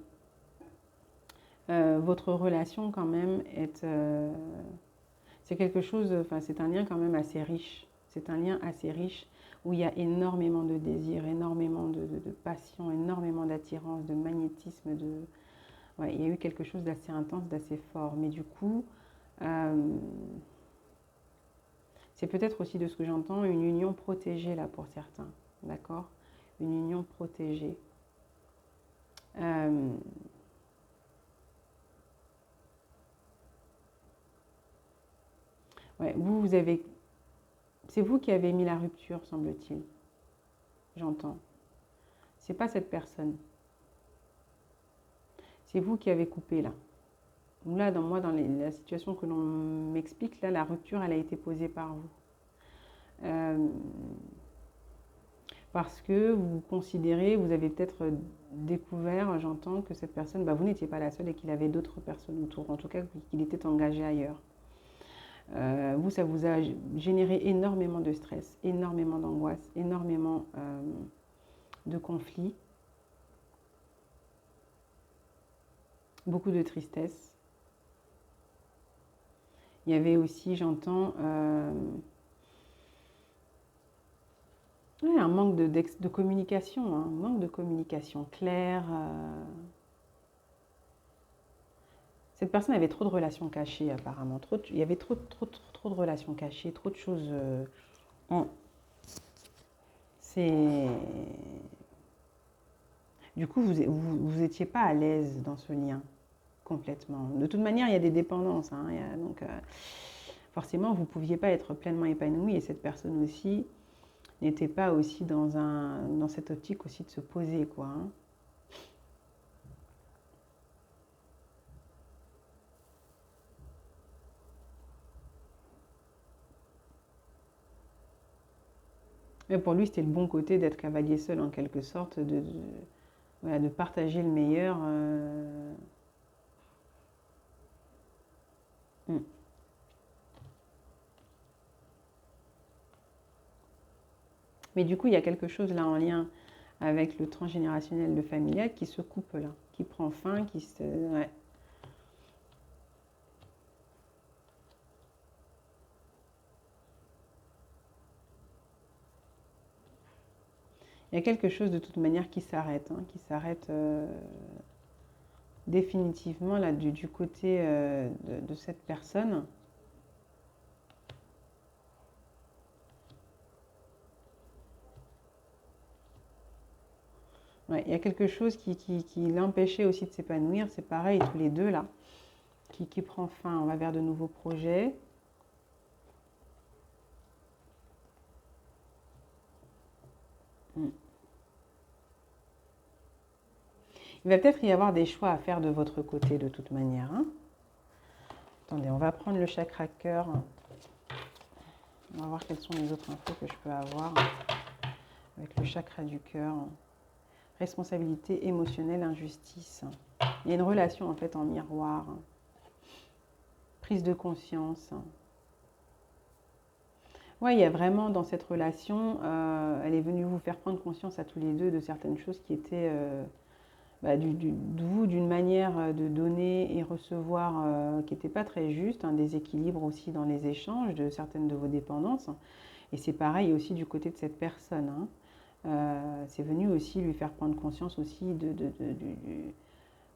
votre relation quand même c'est quelque chose, enfin c'est un lien quand même assez riche. C'est un lien assez riche où il y a énormément de désir, énormément de passion, énormément d'attirance, de magnétisme, ouais, il y a eu quelque chose d'assez intense, d'assez fort. Mais du coup, c'est peut-être aussi de ce que j'entends une union protégée là pour certains, d'accord? Une union protégée. Ouais, vous avez, c'est vous qui avez mis la rupture, semble-t-il. J'entends. C'est pas cette personne. C'est vous qui avez coupé là. Là, la situation que l'on m'explique, là, la rupture, elle a été posée par vous. Parce que vous considérez, vous avez peut-être découvert, j'entends, que cette personne, bah, vous n'étiez pas la seule et qu'il avait d'autres personnes autour, en tout cas qu'il était engagé ailleurs. Vous, ça vous a généré énormément de stress, énormément d'angoisse, énormément de conflits, beaucoup de tristesse. Il y avait aussi, j'entends, un manque de communication, hein, un manque de communication claire. Cette personne avait trop de relations cachées apparemment. Il y avait trop de relations cachées, trop de choses. C'est... Du coup, vous étiez pas à l'aise dans ce lien complètement. De toute manière, il y a des dépendances, hein, donc forcément, vous ne pouviez pas être pleinement épanoui et cette personne aussi n'était pas aussi dans cette optique aussi de se poser, quoi, hein. Mais pour lui, c'était le bon côté d'être cavalier seul en quelque sorte, voilà, de partager le meilleur. Mm. Mais du coup, il y a quelque chose là en lien avec le transgénérationnel, le familial qui se coupe là, qui prend fin, qui se... Ouais. Il y a quelque chose de toute manière qui s'arrête, hein, qui s'arrête définitivement là du côté de cette personne. Ouais, il y a quelque chose qui l'empêchait aussi de s'épanouir. C'est pareil, tous les deux là, qui prend fin. On va vers de nouveaux projets. Il va peut-être y avoir des choix à faire de votre côté de toute manière, hein. Attendez, on va prendre le chakra cœur. On va voir quelles sont les autres infos que je peux avoir avec le chakra du cœur. Responsabilité émotionnelle, injustice. Il y a une relation en fait en miroir. Prise de conscience. Ouais, il y a vraiment dans cette relation, elle est venue vous faire prendre conscience à tous les deux de certaines choses qui étaient de vous d'une manière de donner et recevoir qui n'était pas très juste, un déséquilibre aussi dans les échanges de certaines de vos dépendances. Et c'est pareil aussi du côté de cette personne, hein. C'est venu aussi lui faire prendre conscience aussi de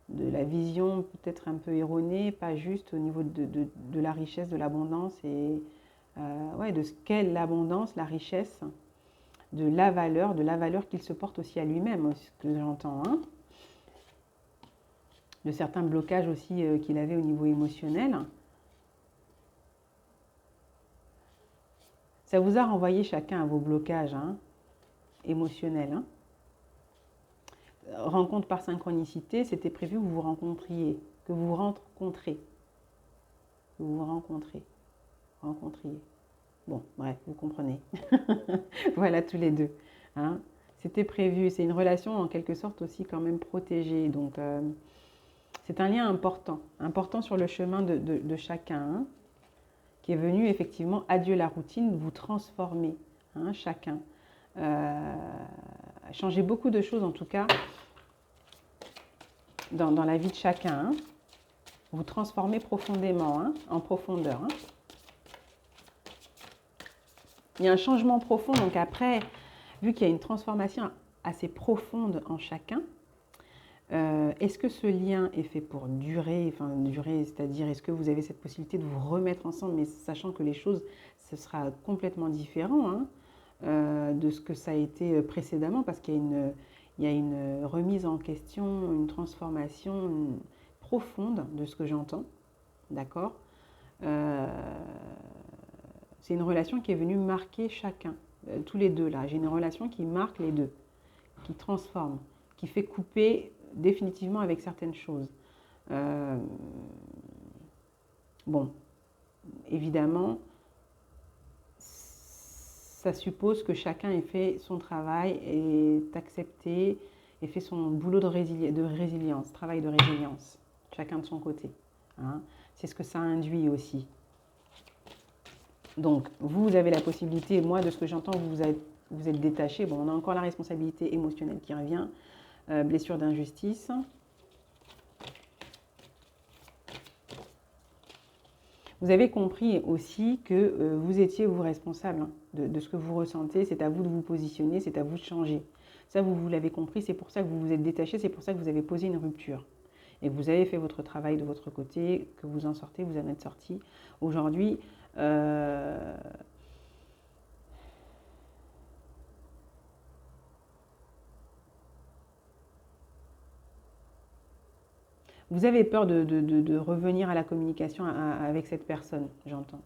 la vision peut-être un peu erronée, pas juste au niveau de la richesse, de l'abondance et ouais, de ce qu'est l'abondance, la richesse, de la valeur qu'il se porte aussi à lui-même, ce que j'entends, hein. De certains blocages aussi qu'il avait au niveau émotionnel. Ça vous a renvoyé chacun à vos blocages, hein, émotionnels, hein. Rencontre par synchronicité, c'était prévu que vous vous rencontriez, que vous vous rencontrez, que vous vous rencontriez. Bon, bref, vous comprenez. Voilà, tous les deux, hein. C'était prévu, c'est une relation en quelque sorte aussi quand même protégée, donc c'est un lien important, important sur le chemin de chacun, hein, qui est venu effectivement, adieu la routine, vous transformer, hein, chacun. Changer beaucoup de choses en tout cas dans la vie de chacun, hein. Vous transformer profondément, hein, en profondeur, hein. Il y a un changement profond, donc après, vu qu'il y a une transformation assez profonde en chacun, est-ce que ce lien est fait pour durer, enfin durer, c'est-à-dire est-ce que vous avez cette possibilité de vous remettre ensemble, mais sachant que les choses, ce sera complètement différent, hein, de ce que ça a été précédemment, parce qu'il y a une remise en question, une transformation profonde de ce que j'entends, d'accord. C'est une relation qui est venue marquer chacun, tous les deux là. J'ai une relation qui marque les deux, qui transforme, qui fait couper définitivement avec certaines choses. Bon, évidemment, ça suppose que chacun ait fait son travail, ait accepté, ait fait son boulot de résilience, travail de résilience, chacun de son côté, hein. C'est ce que ça induit aussi. Donc, vous avez la possibilité, moi, de ce que j'entends, vous êtes détaché. Bon, on a encore la responsabilité émotionnelle qui revient, blessure d'injustice. Vous avez compris aussi que vous étiez vous responsable, hein, de ce que vous ressentez. C'est à vous de vous positionner, c'est à vous de changer. Ça, vous l'avez compris, c'est pour ça que vous vous êtes détaché, c'est pour ça que vous avez posé une rupture. Et que vous avez fait votre travail de votre côté, que vous en sortez, vous en êtes sorti. Aujourd'hui, vous avez peur de revenir à la communication avec cette personne, j'entends.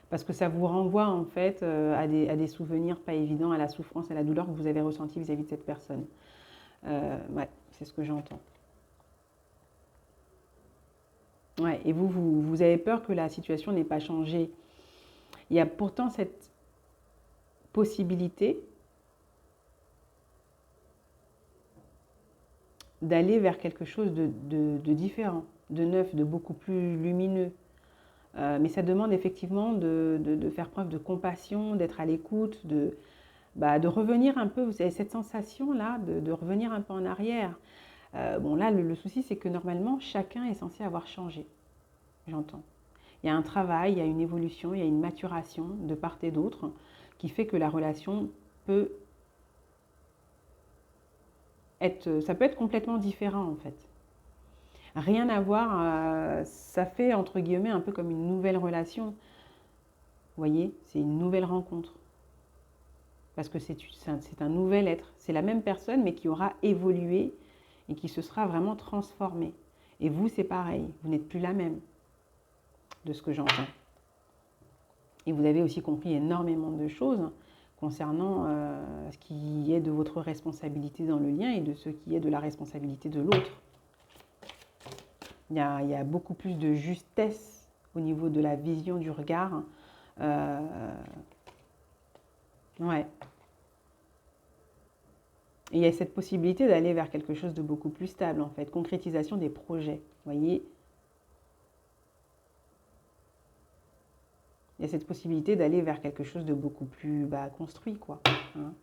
Parce que ça vous renvoie en fait à des souvenirs pas évidents, à la souffrance, à la douleur que vous avez ressentie vis-à-vis de cette personne. Ouais, c'est ce que j'entends. Ouais, et vous avez peur que la situation n'ait pas changé. Il y a pourtant cette possibilité d'aller vers quelque chose de différent, de neuf, de beaucoup plus lumineux. Mais ça demande effectivement de faire preuve de compassion, d'être à l'écoute, de revenir un peu, vous avez cette sensation-là, de revenir un peu en arrière. Bon, là, le souci, c'est que normalement, chacun est censé avoir changé, j'entends. Il y a un travail, il y a une évolution, il y a une maturation de part et d'autre qui fait que la relation peut ça peut être complètement différent en fait. Rien à voir, ça fait entre guillemets un peu comme une nouvelle relation. Vous voyez, c'est une nouvelle rencontre. Parce que c'est un nouvel être. C'est la même personne mais qui aura évolué et qui se sera vraiment transformée. Et vous, c'est pareil, vous n'êtes plus la même, de ce que j'entends. Et vous avez aussi compris énormément de choses concernant ce qui est de votre responsabilité dans le lien et de ce qui est de la responsabilité de l'autre. Il y a beaucoup plus de justesse au niveau de la vision du regard. Ouais. Et il y a cette possibilité d'aller vers quelque chose de beaucoup plus stable, en fait. Concrétisation des projets, vous voyez. Il y a cette possibilité d'aller vers quelque chose de beaucoup plus construit, quoi. Hein.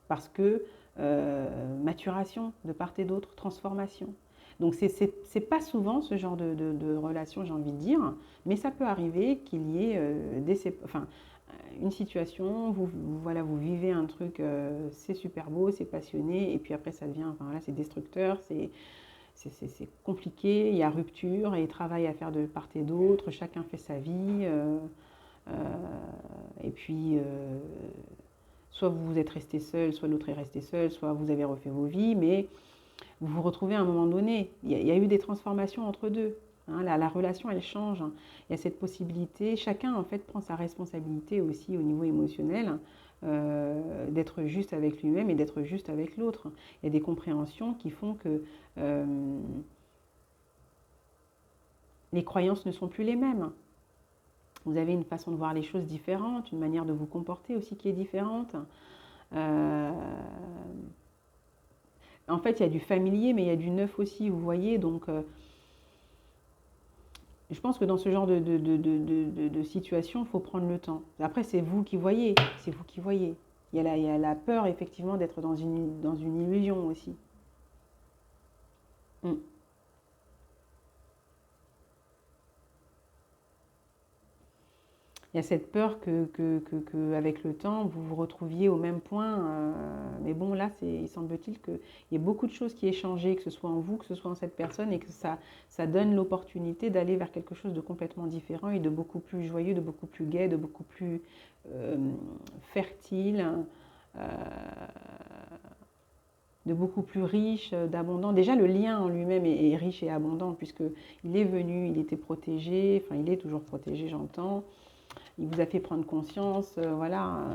Parce que maturation de part et d'autre, transformation. Donc c'est pas souvent ce genre de relation, j'ai envie de dire, mais ça peut arriver qu'il y ait une situation, voilà, vous vivez un truc, c'est super beau, c'est passionné, et puis après ça devient, là c'est destructeur, c'est compliqué, il y a rupture et travail à faire de part et d'autre, chacun fait sa vie, et puis soit vous êtes resté seul, soit l'autre est resté seul, soit vous avez refait vos vies, mais vous vous retrouvez à un moment donné. Il y a eu des transformations entre deux. Hein, la relation, elle change. Il y a cette possibilité. Chacun, en fait, prend sa responsabilité aussi au niveau émotionnel, d'être juste avec lui-même et d'être juste avec l'autre. Il y a des compréhensions qui font que les croyances ne sont plus les mêmes. Vous avez une façon de voir les choses différente, une manière de vous comporter aussi qui est différente. En fait, il y a du familier, mais il y a du neuf aussi, vous voyez. Donc, je pense que dans ce genre de situation, il faut prendre le temps. Après, c'est vous qui voyez. C'est vous qui voyez. Il y a la peur, effectivement, d'être dans une illusion aussi. Mm. Il y a cette peur que avec le temps, vous vous retrouviez au même point. Mais bon, là, il semble-t-il qu'il y ait beaucoup de choses qui aient changé, que ce soit en vous, que ce soit en cette personne, et que ça donne l'opportunité d'aller vers quelque chose de complètement différent et de beaucoup plus joyeux, de beaucoup plus gai, de beaucoup plus fertile, de beaucoup plus riche, d'abondant. Déjà, le lien en lui-même est riche et abondant, puisqu'il est venu, il était protégé, enfin, il est toujours protégé, j'entends. Il vous a fait prendre conscience, voilà,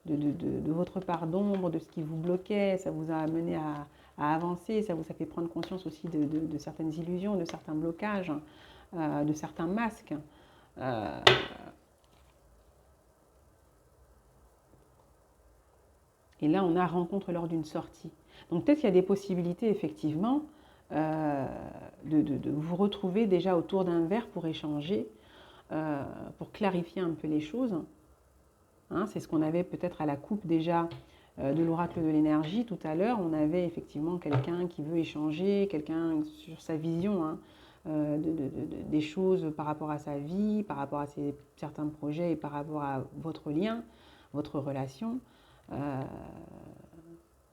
de votre part d'ombre, de ce qui vous bloquait, ça vous a amené à avancer, ça vous a fait prendre conscience aussi de certaines illusions, de certains blocages, de certains masques. Et là, on a rencontre lors d'une sortie. Donc peut-être qu'il y a des possibilités, effectivement, de vous retrouver déjà autour d'un verre pour échanger, pour clarifier un peu les choses. Hein, c'est ce qu'on avait peut-être à la coupe déjà de l'oracle de l'énergie tout à l'heure. On avait effectivement quelqu'un qui veut échanger, quelqu'un sur sa vision, hein, des choses par rapport à sa vie, par rapport à certains projets et par rapport à votre lien, votre relation.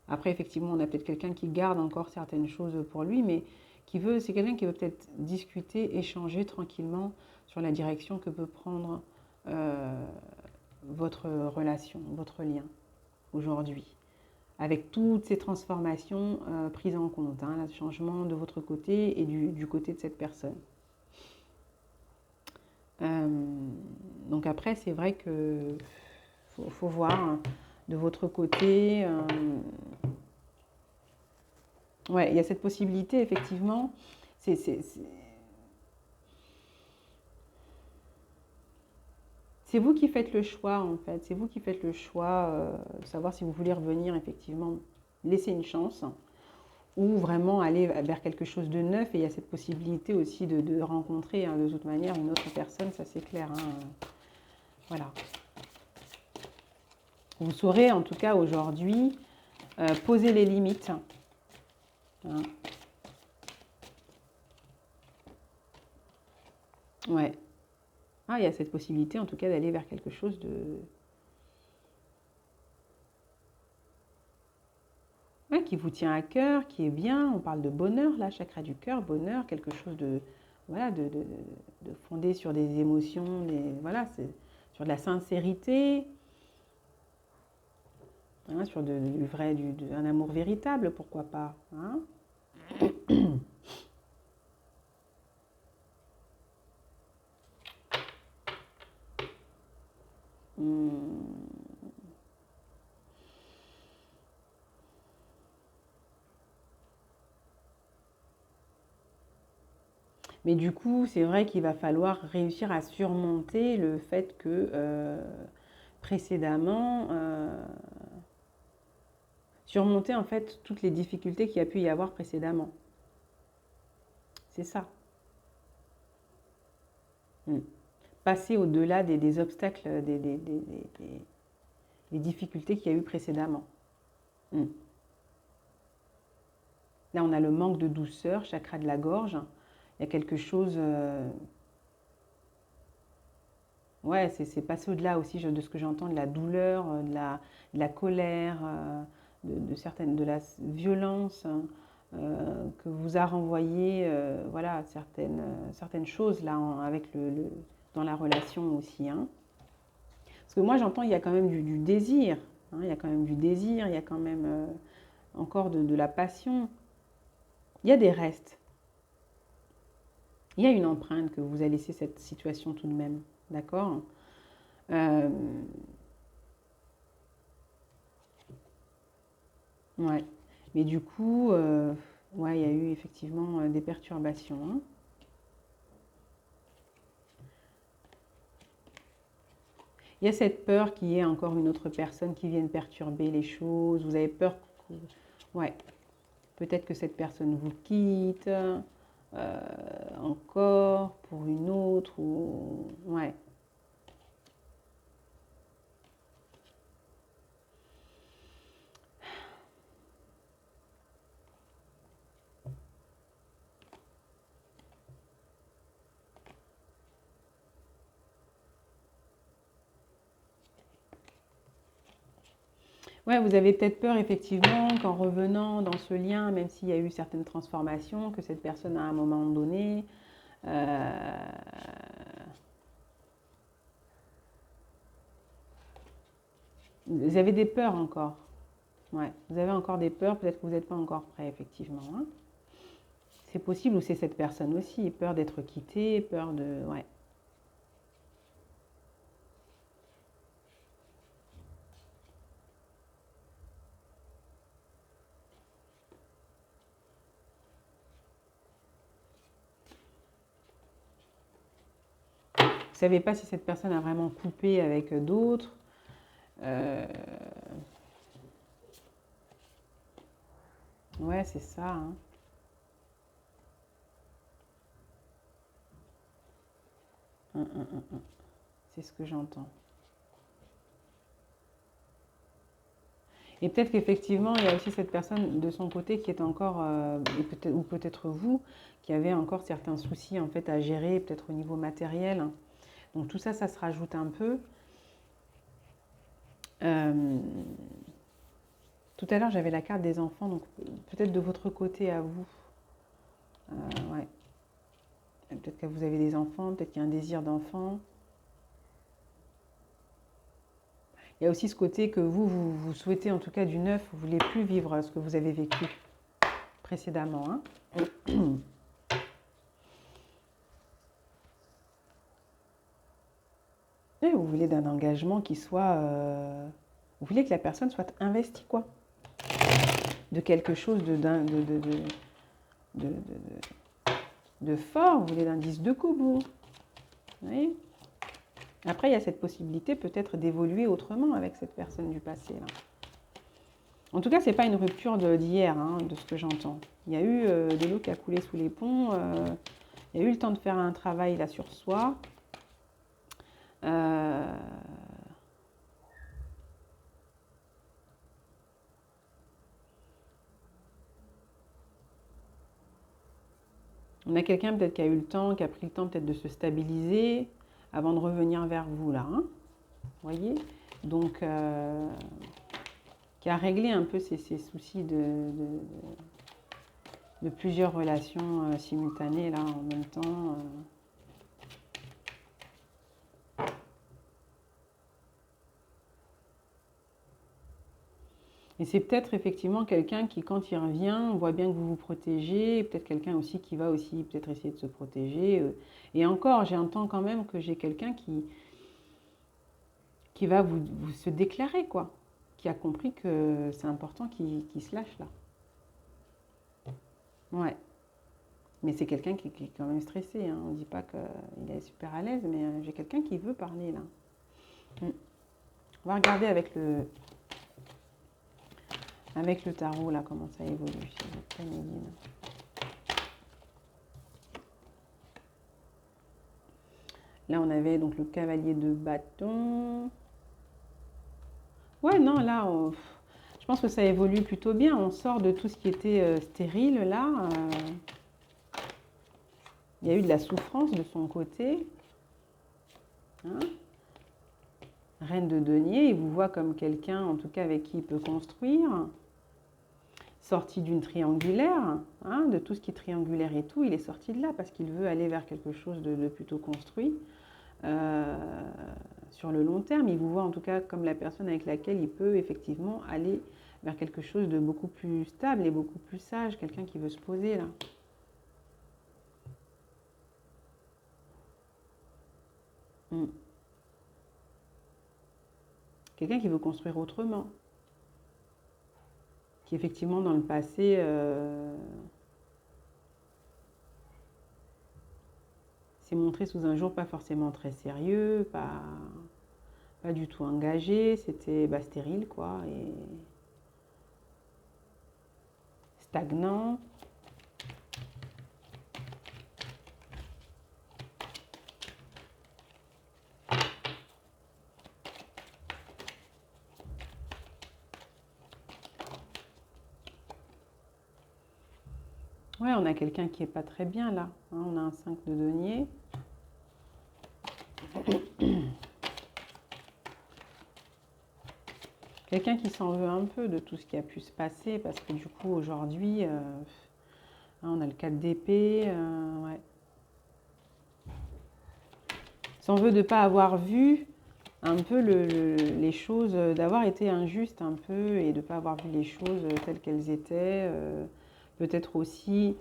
Après, effectivement, on a peut-être quelqu'un qui garde encore certaines choses pour lui, mais c'est quelqu'un qui veut peut-être discuter, échanger tranquillement sur la direction que peut prendre votre relation, votre lien aujourd'hui, avec toutes ces transformations prises en compte, hein, le changement de votre côté et du côté de cette personne. Donc après, c'est vrai que faut voir hein, de votre côté. Ouais, il y a cette possibilité, effectivement. C'est vous qui faites le choix, en fait. C'est vous qui faites le choix de savoir si vous voulez revenir, effectivement, laisser une chance ou vraiment aller vers quelque chose de neuf. Et il y a cette possibilité aussi de rencontrer, hein, de toute manière, une autre personne, ça c'est clair. Hein. Voilà. Vous saurez, en tout cas, aujourd'hui, poser les limites. Hein. Ouais. Ah, il y a cette possibilité, en tout cas, d'aller vers quelque chose ouais, qui vous tient à cœur, qui est bien. On parle de bonheur, là, chakra du cœur, bonheur, quelque chose de, voilà, de fondé sur des émotions, voilà, c'est sur de la sincérité, hein, sur du vrai, un amour véritable, pourquoi pas, hein. Hmm. Mais du coup, c'est vrai qu'il va falloir réussir à surmonter le fait que précédemment, surmonter en fait toutes les difficultés qu'il y a pu y avoir précédemment. C'est ça. Mm. Passer au-delà des obstacles, des difficultés qu'il y a eu précédemment. Mm. Là, on a le manque de douceur, chakra de la gorge. Il y a quelque chose. Ouais, c'est passer au-delà aussi de ce que j'entends, de la douleur, de la colère, de la violence, hein, que vous a renvoyé voilà, certaines choses là, avec dans la relation aussi, hein. Parce que moi, j'entends, il y a quand même du désir, hein, il y a quand même du désir, il y a quand même encore de la passion. Il y a des restes. Il y a une empreinte que vous a laissé cette situation tout de même. D'accord. euh, Ouais. Mais du coup, ouais, il y a eu effectivement des perturbations, hein. Il y a cette peur qu'il y ait encore une autre personne qui vienne perturber les choses. Vous avez peur que... Ouais. Peut-être que cette personne vous quitte encore pour une autre. Ou... Ouais. Ouais, vous avez peut-être peur effectivement qu'en revenant dans ce lien, même s'il y a eu certaines transformations, que cette personne à un moment donné euh, vous avez des peurs encore. Ouais, vous avez encore des peurs, peut-être que vous n'êtes pas encore prêt, effectivement, hein. C'est possible ou c'est cette personne aussi, peur d'être quitté, peur de... Ouais. Vous ne savez pas si cette personne a vraiment coupé avec d'autres. Euh, Ouais, c'est ça, hein. C'est ce que j'entends. Et peut-être qu'effectivement, il y a aussi cette personne de son côté qui est encore, ou peut-être vous, qui avez encore certains soucis en fait à gérer, peut-être au niveau matériel. Donc tout ça, ça se rajoute un peu. Euh, Tout à l'heure, j'avais la carte des enfants, donc peut-être de votre côté à vous. Ouais. Peut-être que vous avez des enfants, peut-être qu'il y a un désir d'enfant. Il y a aussi ce côté que vous souhaitez en tout cas du neuf, vous ne voulez plus vivre ce que vous avez vécu précédemment, hein. Et vous voulez d'un engagement qui soit... vous voulez que la personne soit investie, quoi. De quelque chose de, de fort, vous voulez d'un 10 de coupe, vous. Oui. Après, il y a cette possibilité peut-être d'évoluer autrement avec cette personne du passé, là. En tout cas, ce n'est pas une rupture d'hier, hein, de ce que j'entends. Il y a eu de l'eau qui a coulé sous les ponts. Il y a eu le temps de faire un travail là sur soi. Euh, on a quelqu'un peut-être qui a eu le temps, qui a pris le temps peut-être de se stabiliser avant de revenir vers vous là, hein. Vous voyez. Donc, qui a réglé un peu ses soucis de plusieurs relations simultanées là en même temps. Et c'est peut-être effectivement quelqu'un qui, quand il revient, on voit bien que vous vous protégez, peut-être quelqu'un aussi qui va aussi peut-être essayer de se protéger. Et encore, j'entends quand même que j'ai quelqu'un qui va vous se déclarer, quoi. Qui a compris que c'est important qu'il se lâche là. Ouais. Mais c'est quelqu'un qui est quand même stressé, hein. On ne dit pas qu'il est super à l'aise, mais j'ai quelqu'un qui veut parler là. On va regarder avec le tarot là comment ça évolue chez votre féminine. Là, on avait donc le cavalier de bâton. Ouais, non, là, je pense que ça évolue plutôt bien. On sort de tout ce qui était stérile là. Il y a eu de la souffrance de son côté. Hein. Reine de denier, il vous voit comme quelqu'un, en tout cas avec qui il peut construire. Sorti d'une triangulaire, hein, de tout ce qui est triangulaire et tout, il est sorti de là parce qu'il veut aller vers quelque chose de plutôt construit. Sur le long terme, il vous voit en tout cas comme la personne avec laquelle il peut effectivement aller vers quelque chose de beaucoup plus stable et beaucoup plus sage, quelqu'un qui veut se poser là. Quelqu'un qui veut construire autrement, qui effectivement dans le passé s'est montré sous un jour pas forcément très sérieux, pas du tout engagé, c'était stérile quoi, et stagnant. Ouais, on a quelqu'un qui est pas très bien là, hein, on a un 5 de denier. Quelqu'un qui s'en veut un peu de tout ce qui a pu se passer, parce que du coup aujourd'hui, on a le 4 d'épée, ouais. S'en veut de ne pas avoir vu un peu les choses, d'avoir été injuste un peu et de ne pas avoir vu les choses telles qu'elles étaient. Peut-être aussi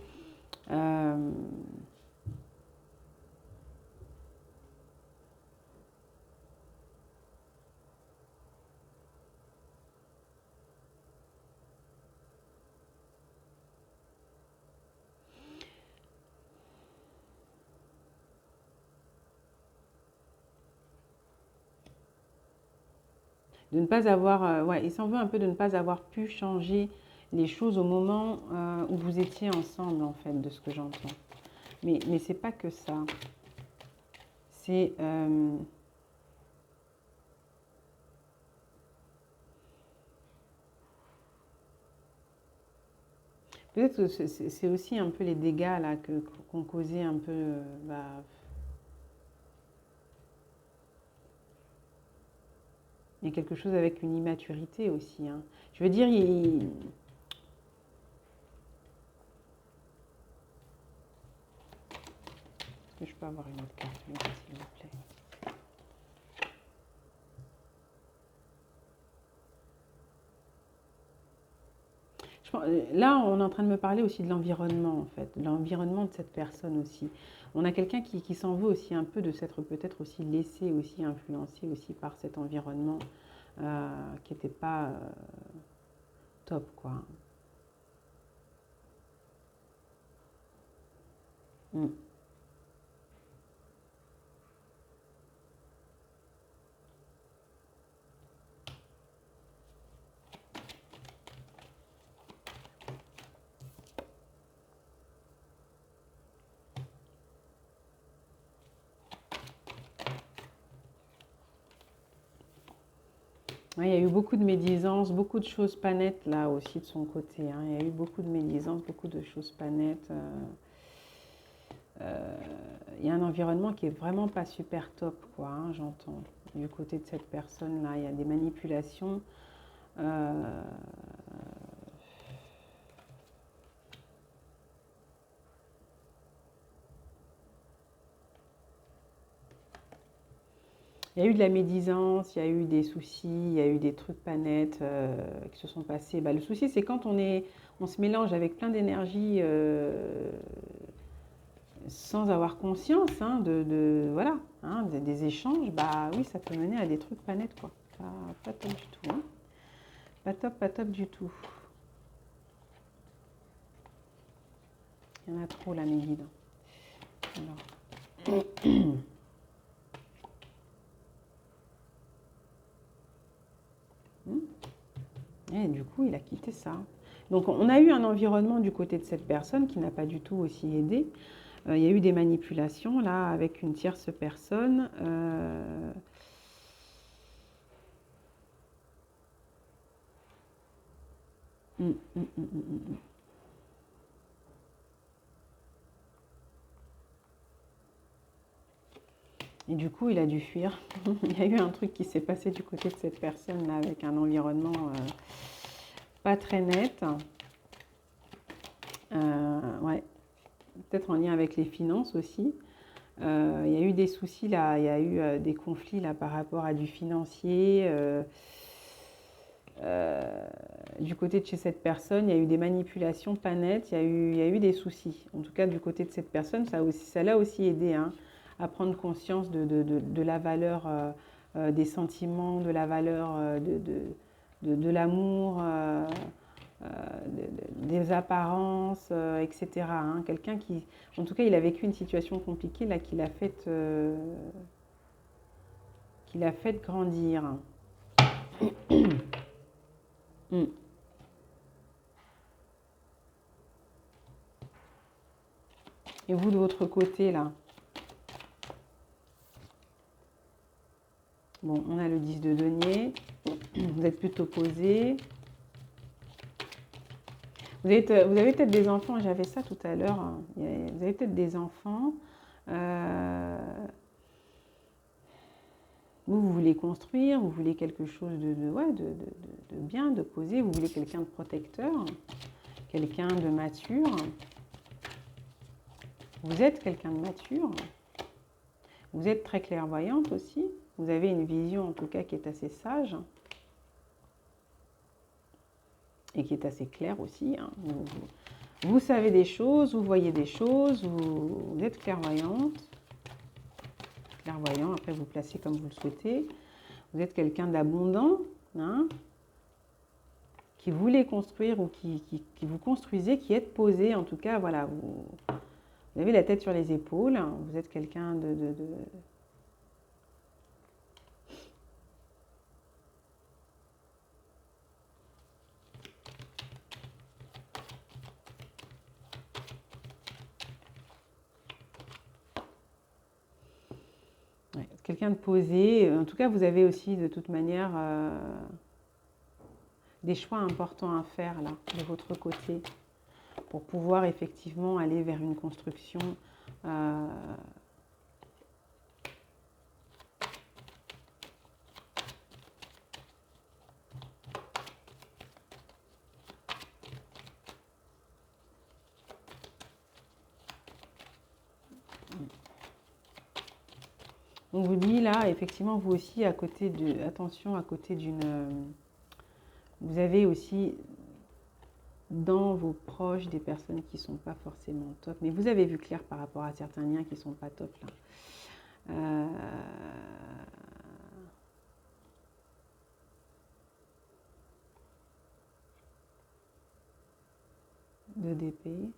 de ne pas avoir, ouais, il s'en veut un peu de ne pas avoir pu changer les choses au moment où vous étiez ensemble, en fait, de ce que j'entends. Mais c'est pas que ça. C'est peut-être que c'est aussi un peu les dégâts là qu'ont causé un peu. Il y a quelque chose avec une immaturité aussi, hein. Je veux dire, est-ce que je peux avoir une autre carte, s'il vous plaît? Là, on est en train de me parler aussi de l'environnement, en fait, de l'environnement de cette personne aussi. On a quelqu'un qui s'en veut aussi un peu de s'être peut-être aussi laissé aussi influencer aussi par cet environnement qui n'était pas top, quoi. Ouais, il y a eu beaucoup de médisance, beaucoup de choses pas nettes là aussi de son côté, hein. Il y a eu beaucoup de médisance, beaucoup de choses pas nettes. Il y a un environnement qui est vraiment pas super top, quoi, hein, j'entends. Du côté de cette personne-là, il y a des manipulations. Euh, Il y a eu de la médisance, il y a eu des soucis, il y a eu des trucs pas nets qui se sont passés. Bah, le souci, c'est quand on se mélange avec plein d'énergie sans avoir conscience hein, voilà, hein, des échanges, bah oui, ça peut mener à des trucs pas nets, quoi. Pas top du tout. Hein. Pas top du tout. Il y en a trop là, mes guides. Alors. Et du coup, il a quitté ça. Donc, on a eu un environnement du côté de cette personne qui n'a pas du tout aussi aidé. Il y a eu des manipulations là avec une tierce personne. Et du coup, il a dû fuir. Il y a eu un truc qui s'est passé du côté de cette personne là avec un environnement pas très net. Ouais, peut-être en lien avec les finances aussi. Il y a eu des soucis là, il y a eu des conflits là par rapport à du financier. Du côté de chez cette personne, il y a eu des manipulations pas nettes, il y a eu des soucis. En tout cas, du côté de cette personne, ça l'a aussi aidé hein, à prendre conscience de la valeur des sentiments, de la valeur de l'amour, des apparences, etc. Hein. Quelqu'un qui, en tout cas, il a vécu une situation compliquée là qui l'a fait grandir. Mm. Et vous, de votre côté, là, bon, on a le 10 de denier, vous êtes plutôt posé. Vous avez peut-être des enfants, j'avais ça tout à l'heure, hein. Vous avez peut-être des enfants. Euh, vous voulez construire, vous voulez quelque chose ouais, de bien, de posé, vous voulez quelqu'un de protecteur, quelqu'un de mature. Vous êtes quelqu'un de mature. Vous êtes très clairvoyante aussi. Vous avez une vision en tout cas qui est assez sage. Et qui est assez claire aussi. Hein. Vous savez des choses, vous voyez des choses, vous êtes clairvoyante. Clairvoyant, après vous placez comme vous le souhaitez. Vous êtes quelqu'un d'abondant, hein, qui voulait construire ou qui vous construisez, qui êtes posé. En tout cas, voilà, vous avez la tête sur les épaules. Vous êtes quelqu'un ouais, quelqu'un de posé. En tout cas, vous avez aussi de toute manière des choix importants à faire là, de votre côté, pour pouvoir effectivement aller vers une construction on vous dit là, effectivement, vous aussi, à côté de, attention, à côté d'une, vous avez aussi dans vos proches des personnes qui ne sont pas forcément top, mais vous avez vu clair par rapport à certains liens qui ne sont pas top là. De d'épée.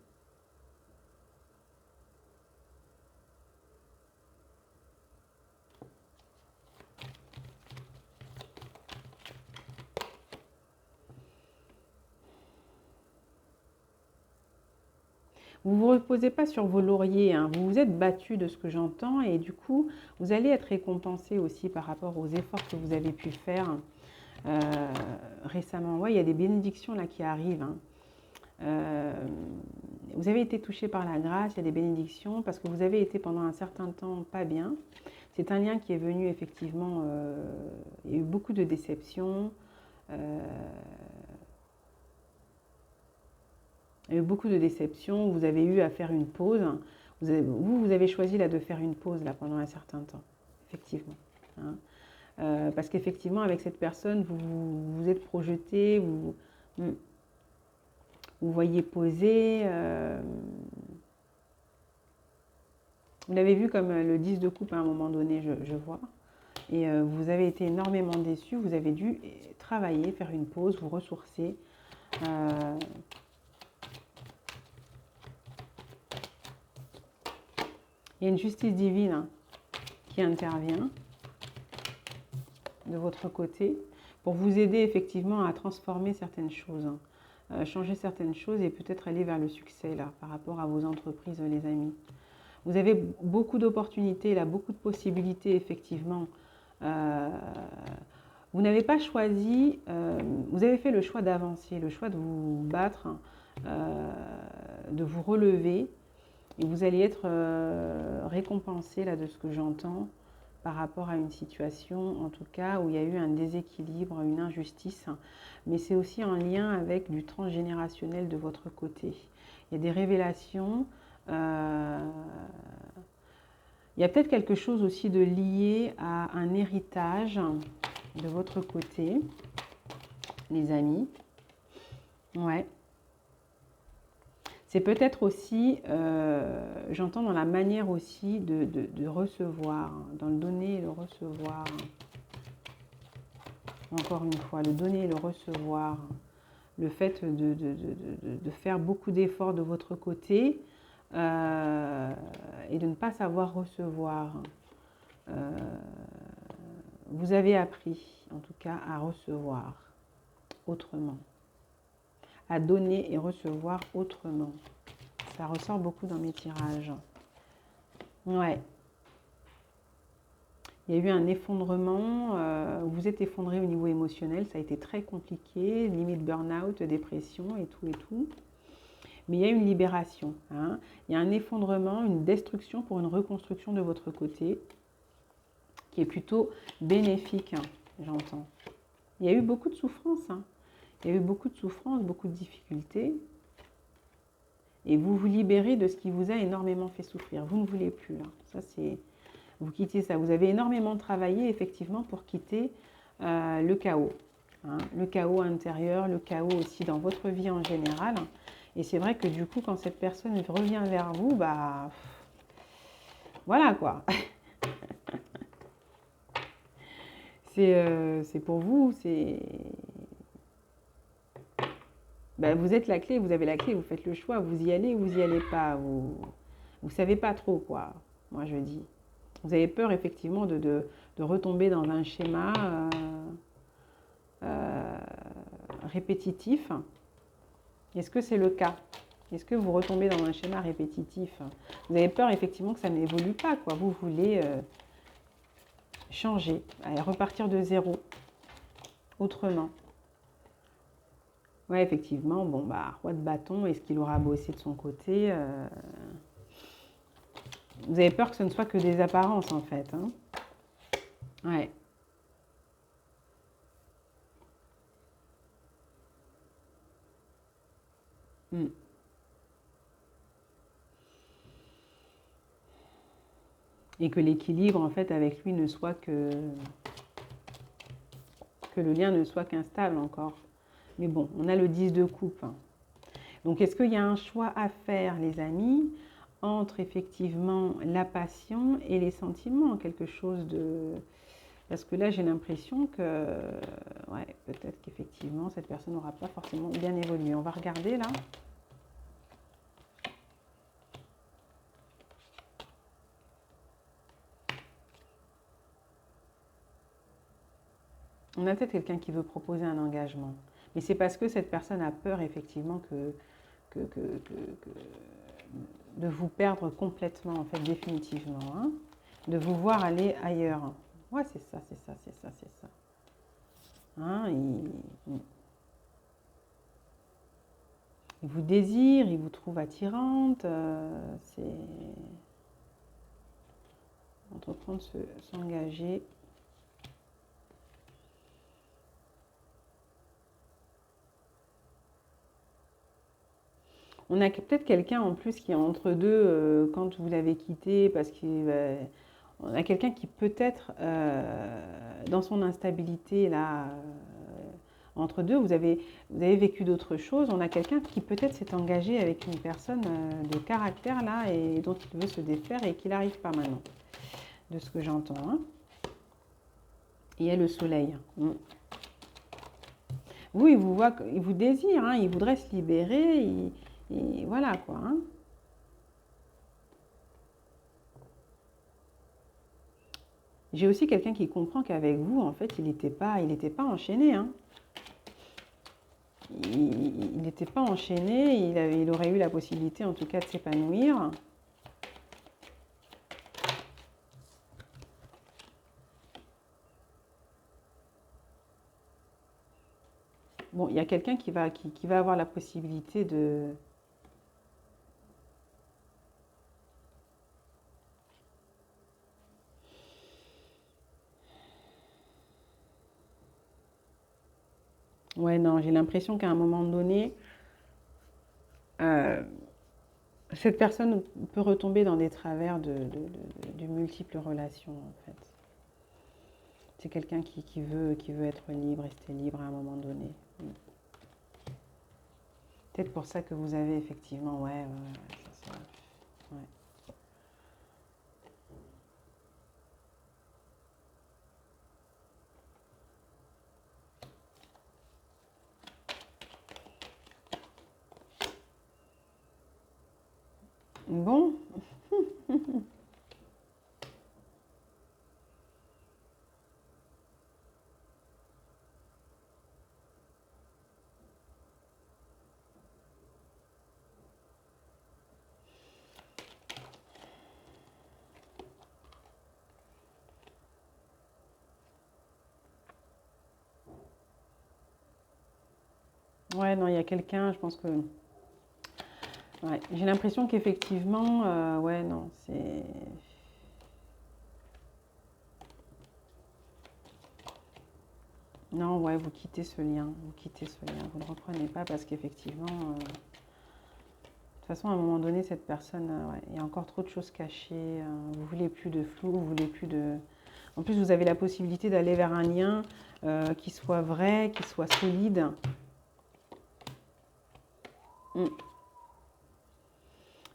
Vous ne vous reposez pas sur vos lauriers, hein. Vous vous êtes battu de ce que j'entends et du coup, vous allez être récompensé aussi par rapport aux efforts que vous avez pu faire récemment. Ouais, il y a des bénédictions là qui arrivent. Hein. Vous avez été touché par la grâce, il y a des bénédictions parce que vous avez été pendant un certain temps pas bien. C'est un lien qui est venu effectivement, il y a eu beaucoup de déceptions. Il y a eu beaucoup de déceptions, vous avez eu à faire une pause. Vous avez choisi là de faire une pause là pendant un certain temps, effectivement. Hein. Parce qu'effectivement, avec cette personne, vous vous êtes projeté, vous voyez poser. Vous l'avez vu comme le 10 de coupe à un moment donné, je vois. Et vous avez été énormément déçu, vous avez dû travailler, faire une pause, vous ressourcer. Il y a une justice divine hein, qui intervient de votre côté pour vous aider effectivement à transformer certaines choses, hein, changer certaines choses et peut-être aller vers le succès là par rapport à vos entreprises, les amis. Vous avez beaucoup d'opportunités là, beaucoup de possibilités effectivement. Vous n'avez pas choisi, vous avez fait le choix d'avancer, le choix de vous battre, de vous relever. Et vous allez être récompensé là de ce que j'entends par rapport à une situation, en tout cas, où il y a eu un déséquilibre, une injustice. Mais c'est aussi en lien avec du transgénérationnel de votre côté. Il y a des révélations. Il y a peut-être quelque chose aussi de lié à un héritage de votre côté, les amis. Ouais. C'est peut-être aussi, j'entends dans la manière aussi de recevoir, dans le donner et le recevoir. Encore une fois, le donner et le recevoir. Le fait de faire beaucoup d'efforts de votre côté et de ne pas savoir recevoir. Vous avez appris, en tout cas, à recevoir autrement. À donner et recevoir autrement. Ça ressort beaucoup dans mes tirages. Ouais. Il y a eu un effondrement, vous êtes effondré au niveau émotionnel, ça a été très compliqué, limite burn-out, dépression et tout et tout. Mais il y a une libération, hein. Il y a un effondrement, une destruction pour une reconstruction de votre côté, qui est plutôt bénéfique, hein, j'entends. Il y a eu beaucoup de souffrance, hein. Il y a eu beaucoup de souffrance, beaucoup de difficultés. Et vous vous libérez de ce qui vous a énormément fait souffrir. Vous ne voulez plus, là. Ça, c'est... Vous quittez ça. Vous avez énormément travaillé, effectivement, pour quitter le chaos. Hein. Le chaos intérieur, le chaos aussi dans votre vie en général. Et c'est vrai que du coup, quand cette personne revient vers vous, bah... Voilà, quoi. C'est pour vous, c'est... Ben, vous êtes la clé, vous avez la clé, vous faites le choix, vous y allez ou vous y allez pas, vous savez pas trop quoi, moi je dis. Vous avez peur effectivement de retomber dans un schéma répétitif. Est-ce que c'est le cas? Est-ce que vous retombez dans un schéma répétitif? Vous avez peur effectivement que ça n'évolue pas, quoi. Vous voulez changer, repartir de zéro, autrement. Ouais, effectivement, bon, bah, roi de bâton, est-ce qu'il aura bossé de son côté Vous avez peur que ce ne soit que des apparences, en fait. Hein. Ouais. Mm. Et que l'équilibre, en fait, avec lui ne soit que le lien ne soit qu'instable encore. Mais bon, on a le 10 de coupe. Hein. Donc, est-ce qu'il y a un choix à faire, les amis, entre effectivement la passion et les sentiments? Quelque chose de... Parce que là, j'ai l'impression que, ouais, peut-être qu'effectivement, cette personne n'aura pas forcément bien évolué. On va regarder là. On a peut-être quelqu'un qui veut proposer un engagement. Mais c'est parce que cette personne a peur, effectivement, de vous perdre complètement, en fait, définitivement. Hein, de vous voir aller ailleurs. Ouais, c'est ça, c'est ça, c'est ça, c'est ça. Hein, il vous désire, il vous trouve attirante. C'est entreprendre, s'engager. On a peut-être quelqu'un en plus qui est entre deux quand vous l'avez quitté, parce qu'on a quelqu'un qui peut-être, dans son instabilité, là, entre deux, vous avez vécu d'autres choses. On a quelqu'un qui peut-être s'est engagé avec une personne de caractère, là, et dont il veut se défaire et qu'il n'arrive pas maintenant, de ce que j'entends. Hein. Il y a le soleil. Vous, il vous voit, il vous désire, hein, il voudrait se libérer, et voilà quoi. Hein. J'ai aussi quelqu'un qui comprend qu'avec vous, en fait, il n'était pas enchaîné. Hein. Il n'était pas enchaîné, il aurait eu la possibilité en tout cas de s'épanouir. Bon, il y a quelqu'un qui va avoir la possibilité de... Ouais, non, j'ai l'impression qu'à un moment donné, euh, cette personne peut retomber dans des travers de multiples relations, en fait. C'est quelqu'un qui veut être libre, rester libre à un moment donné. Peut-être pour ça que vous avez effectivement, ouais, ouais. Bon, ouais, non, il y a quelqu'un, je pense que... Ouais, j'ai l'impression qu'effectivement, ouais, non, c'est... Non, ouais, vous quittez ce lien, vous ne le reprenez pas parce qu'effectivement, de toute façon, à un moment donné, cette personne, ouais, il y a encore trop de choses cachées, vous voulez plus de flou, vous voulez plus de... En plus, vous avez la possibilité d'aller vers un lien qui soit vrai, qui soit solide. Mm.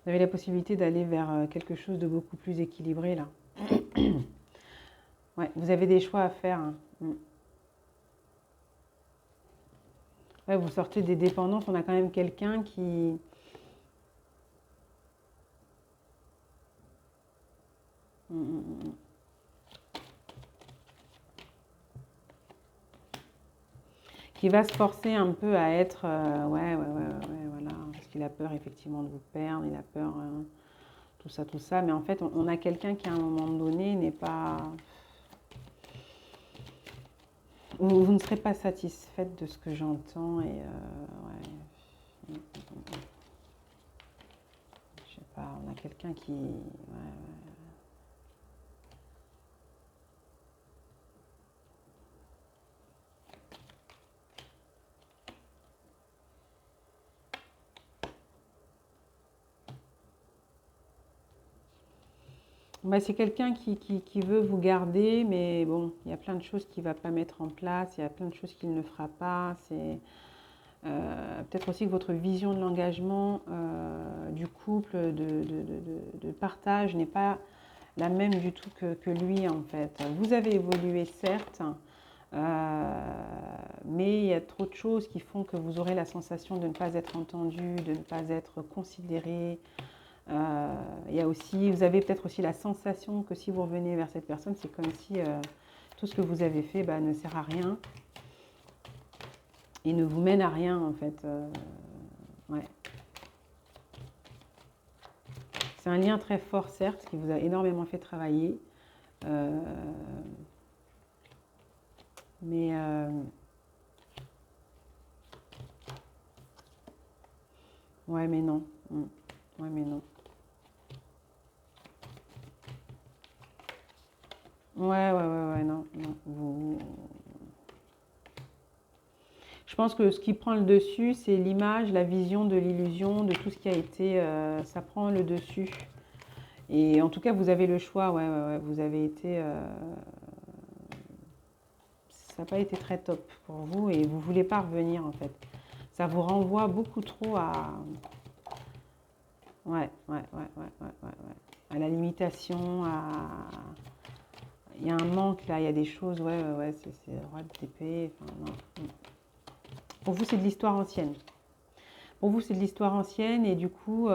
Vous avez la possibilité d'aller vers quelque chose de beaucoup plus équilibré, là. Ouais, vous avez des choix à faire. Hein. Mm. Ouais, vous sortez des dépendances, on a quand même quelqu'un Mm, mm, mm. Qui va se forcer un peu à être, ouais, voilà, parce qu'il a peur effectivement de vous perdre, il a peur, tout ça, mais en fait, on a quelqu'un qui à un moment donné n'est pas, vous ne serez pas satisfaite de ce que j'entends, et ouais, je sais pas, on a quelqu'un qui, ouais. Bah, c'est quelqu'un qui veut vous garder, mais bon, il y a plein de choses qu'il ne va pas mettre en place, il y a plein de choses qu'il ne fera pas. C'est peut-être aussi que votre vision de l'engagement, du couple, de partage n'est pas la même du tout que lui, en fait. Vous avez évolué, certes, mais il y a trop de choses qui font que vous aurez la sensation de ne pas être entendu, de ne pas être considéré. Il y a aussi, vous avez peut-être aussi la sensation que si vous revenez vers cette personne, c'est comme si tout ce que vous avez fait ne sert à rien et ne vous mène à rien en fait. Ouais. C'est un lien très fort, certes, qui vous a énormément fait travailler. Euh, mais ouais, mais non. Ouais, mais non. Ouais, non, non. Je pense que ce qui prend le dessus, c'est l'image, la vision de l'illusion, de tout ce qui a été... ça prend le dessus. Et en tout cas, vous avez le choix, ouais, vous avez été... ça n'a pas été très top pour vous et vous ne voulez pas revenir en fait. Ça vous renvoie beaucoup trop à... à la limitation, à... Il y a un manque là, il y a des choses, c'est le roi de d'épée. Enfin, non. Pour vous, c'est de l'histoire ancienne. Pour vous, c'est de l'histoire ancienne et du coup, vous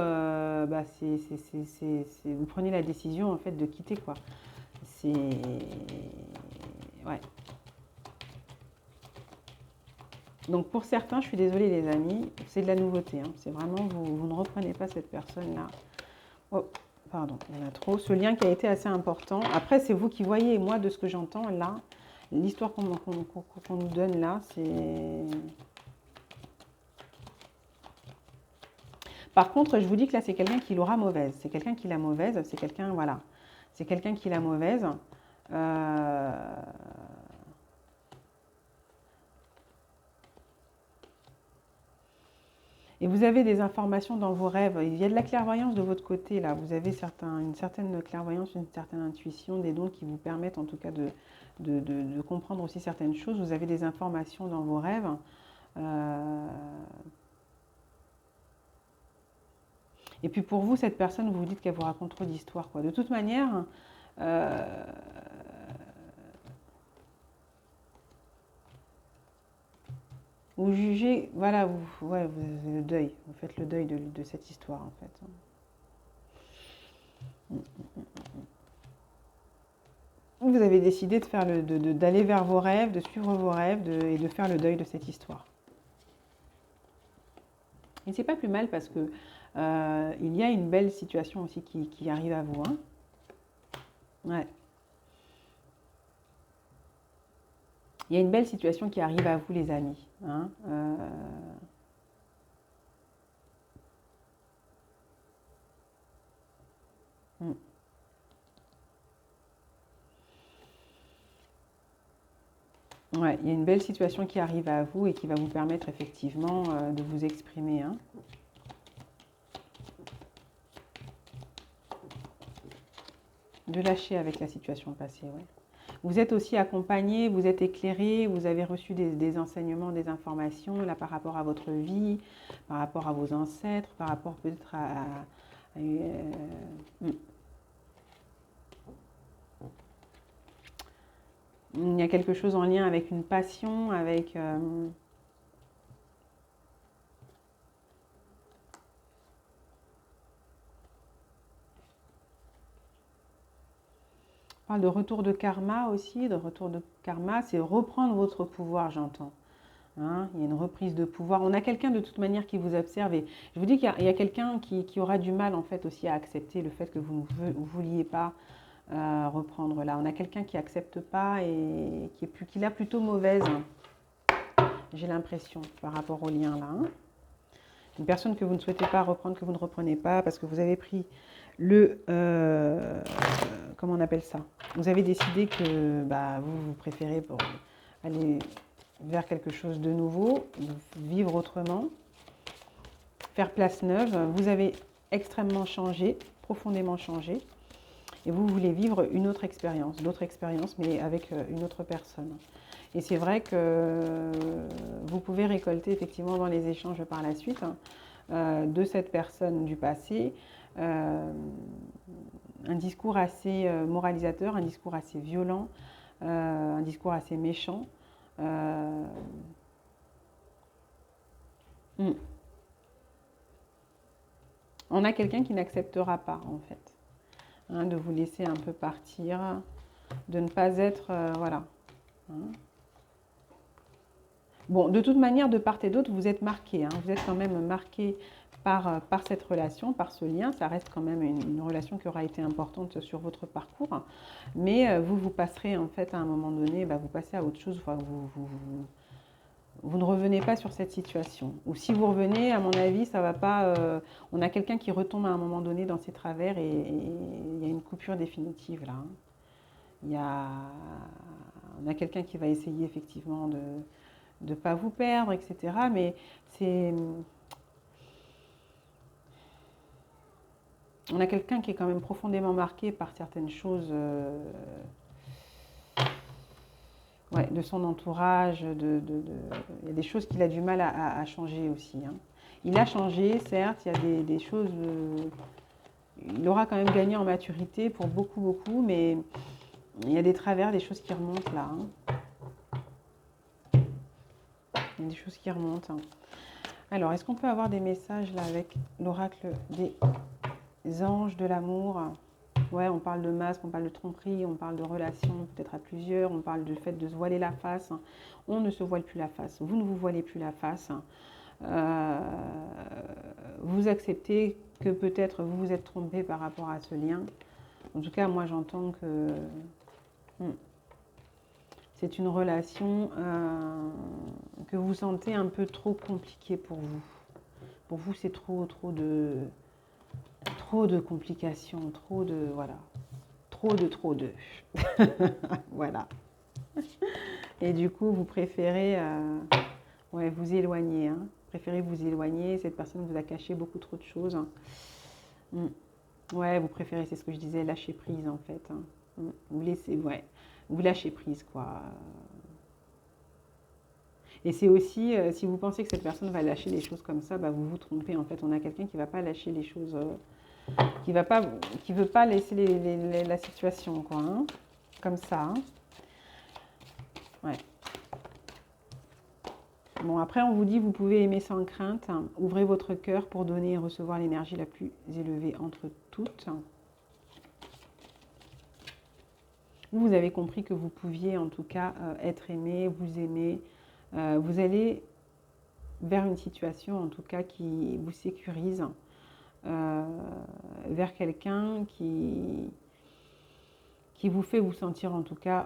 prenez la décision en fait de quitter quoi. C'est... Ouais. Donc pour certains, je suis désolée les amis, c'est de la nouveauté. Hein. C'est vraiment, vous ne reprenez pas cette personne-là. Oh, pardon, il y en a trop. Ce lien qui a été assez important. Après, c'est vous qui voyez. Moi, de ce que j'entends là, l'histoire qu'on nous donne là, c'est... Par contre, je vous dis que là, c'est quelqu'un qui l'aura mauvaise. C'est quelqu'un qui l'a mauvaise. C'est quelqu'un, voilà. C'est quelqu'un qui l'a mauvaise. Et vous avez des informations dans vos rêves. Il y a de la clairvoyance de votre côté, là. Vous avez une certaine clairvoyance, une certaine intuition, des dons qui vous permettent en tout cas de comprendre aussi certaines choses. Vous avez des informations dans vos rêves. Et puis pour vous, cette personne, vous vous dites qu'elle vous raconte trop d'histoires, quoi. De toute manière, vous jugez, voilà, vous avez le deuil. Vous faites le deuil de cette histoire, en fait. Vous avez décidé de faire d'aller vers vos rêves, de suivre vos rêves et de faire le deuil de cette histoire. Et c'est pas plus mal parce que il y a une belle situation aussi qui arrive à vous. Hein. Ouais. Il y a une belle situation qui arrive à vous, les amis. Hein. Ouais, il y a une belle situation qui arrive à vous et qui va vous permettre effectivement de vous exprimer. Hein. De lâcher avec la situation passée, ouais. Vous êtes aussi accompagné, vous êtes éclairé, vous avez reçu des enseignements, des informations là par rapport à votre vie, par rapport à vos ancêtres, par rapport peut-être il y a quelque chose en lien avec une passion, avec... On parle de retour de karma aussi, de retour de karma, c'est reprendre votre pouvoir, j'entends. Hein, il y a une reprise de pouvoir. On a quelqu'un de toute manière qui vous observe et je vous dis qu'il y a quelqu'un qui aura du mal en fait aussi à accepter le fait que vous ne vouliez pas reprendre là. On a quelqu'un qui n'accepte pas et qui l'a plutôt mauvaise, j'ai l'impression, par rapport au lien là. Hein. Une personne que vous ne souhaitez pas reprendre, que vous ne reprenez pas parce que vous avez pris comment on appelle ça? Vous avez décidé que vous préférez aller vers quelque chose de nouveau, vivre autrement, faire place neuve. Vous avez extrêmement changé, profondément changé, et vous voulez vivre une autre expérience, d'autres expériences, mais avec une autre personne. Et c'est vrai que vous pouvez récolter effectivement dans les échanges par la suite de cette personne du passé un discours assez moralisateur, un discours assez violent, un discours assez méchant. On a quelqu'un qui n'acceptera pas, en fait, hein, de vous laisser un peu partir, de ne pas être... voilà. Hein. Bon, de toute manière, de part et d'autre, vous êtes marqué. Hein, vous êtes quand même marqué par cette relation, par ce lien. Ça reste quand même une relation qui aura été importante sur votre parcours. Mais vous passerez, en fait, à un moment donné, vous passez à autre chose. Enfin, vous ne revenez pas sur cette situation. Ou si vous revenez, à mon avis, ça va pas... on a quelqu'un qui retombe à un moment donné dans ses travers et il y a une coupure définitive là. Hein. On a quelqu'un qui va essayer effectivement de pas vous perdre, etc. Mais c'est... On a quelqu'un qui est quand même profondément marqué par certaines choses ouais, de son entourage. Il y a des choses qu'il a du mal à changer aussi. Hein. Il a changé, certes, il y a des choses... il aura quand même gagné en maturité pour beaucoup, mais il y a des travers, des choses qui remontent là. Hein. Il y a des choses qui remontent. Hein. Alors, est-ce qu'on peut avoir des messages là avec l'oracle des anges de l'amour? Ouais, on parle de masque, on parle de tromperie, on parle de relations peut-être à plusieurs, on parle du fait de se voiler la face. On ne se voile plus la face, vous ne vous voilez plus la face. Vous acceptez que peut-être vous vous êtes trompé par rapport à ce lien. En tout cas, moi j'entends que c'est une relation que vous sentez un peu trop compliquée pour vous. Pour vous, c'est trop de complications, voilà, trop de. Voilà. Et du coup, vous préférez ouais, vous éloigner. Hein. Préférez vous éloigner. Cette personne vous a caché beaucoup trop de choses. Ouais, vous préférez, c'est ce que je disais, lâcher prise en fait. Hein. Vous laissez, ouais, vous lâchez prise quoi. Et c'est aussi, si vous pensez que cette personne va lâcher les choses comme ça, bah, vous vous trompez en fait. On a quelqu'un qui ne va pas lâcher les choses, qui veut pas laisser la situation quoi. Hein. Comme ça. Hein. Ouais. Bon, après, on vous dit, vous pouvez aimer sans crainte. Hein. Ouvrez votre cœur pour donner et recevoir l'énergie la plus élevée entre toutes. Vous avez compris que vous pouviez, en tout cas, être aimé, vous aimer. Vous allez vers une situation, en tout cas, qui vous sécurise. Vers quelqu'un qui vous fait vous sentir en tout cas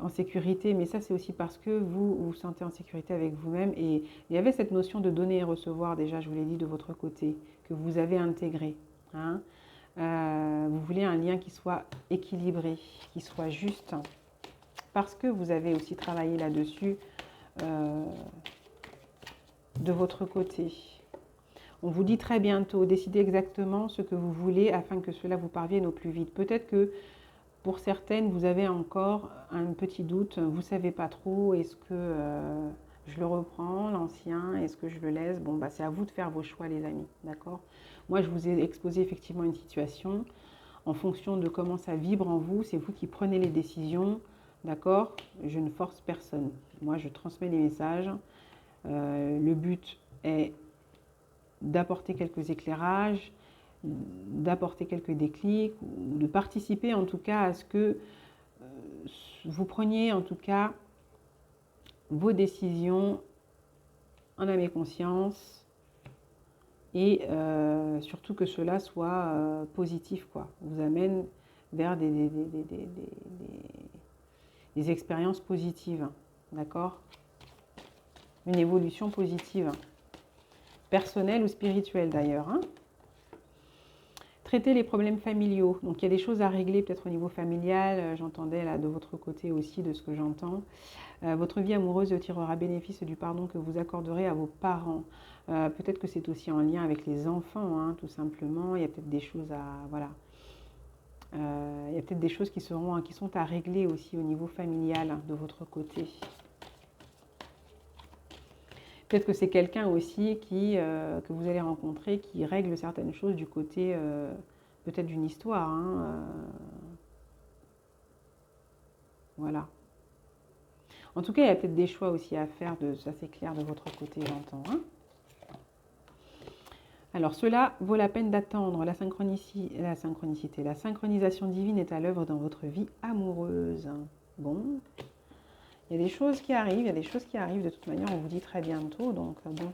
en sécurité, mais ça c'est aussi parce que vous vous sentez en sécurité avec vous-même et il y avait cette notion de donner et recevoir déjà, je vous l'ai dit de votre côté, que vous avez intégré. Hein. Vous voulez un lien qui soit équilibré, qui soit juste, parce que vous avez aussi travaillé là-dessus de votre côté. On vous dit très bientôt, décidez exactement ce que vous voulez afin que cela vous parvienne au plus vite. Peut-être que pour certaines, vous avez encore un petit doute, vous ne savez pas trop, est-ce que je le reprends, l'ancien, est-ce que je le laisse? Bon, bah, c'est à vous de faire vos choix, les amis, d'accord? Moi, je vous ai exposé effectivement une situation. En fonction de comment ça vibre en vous, c'est vous qui prenez les décisions, d'accord? Je ne force personne. Moi, je transmets les messages. Le but est d'apporter quelques éclairages, d'apporter quelques déclics, ou de participer en tout cas à ce que vous preniez en tout cas vos décisions en âme et conscience et surtout que cela soit positif, quoi. Vous amène vers des expériences positives, d'accord? Une évolution positive, personnelle ou spirituelle d'ailleurs, hein. Traiter les problèmes familiaux. Donc il y a des choses à régler peut-être au niveau familial. J'entendais là de votre côté aussi de ce que j'entends. Votre vie amoureuse tirera bénéfice du pardon que vous accorderez à vos parents. Peut-être que c'est aussi en lien avec les enfants, hein, tout simplement. Il y a peut-être des choses à... Voilà. Il y a peut-être des choses qui sont à régler aussi au niveau familial hein, de votre côté. Peut-être que c'est quelqu'un aussi que vous allez rencontrer qui règle certaines choses du côté peut-être d'une histoire. Hein, voilà. En tout cas, il y a peut-être des choix aussi à faire, ça c'est clair de votre côté, j'entends. Hein. Alors, cela vaut la peine d'attendre. La synchronisation divine est à l'œuvre dans votre vie amoureuse. Bon. Il y a des choses qui arrivent, de toute manière, on vous dit très bientôt, donc bon.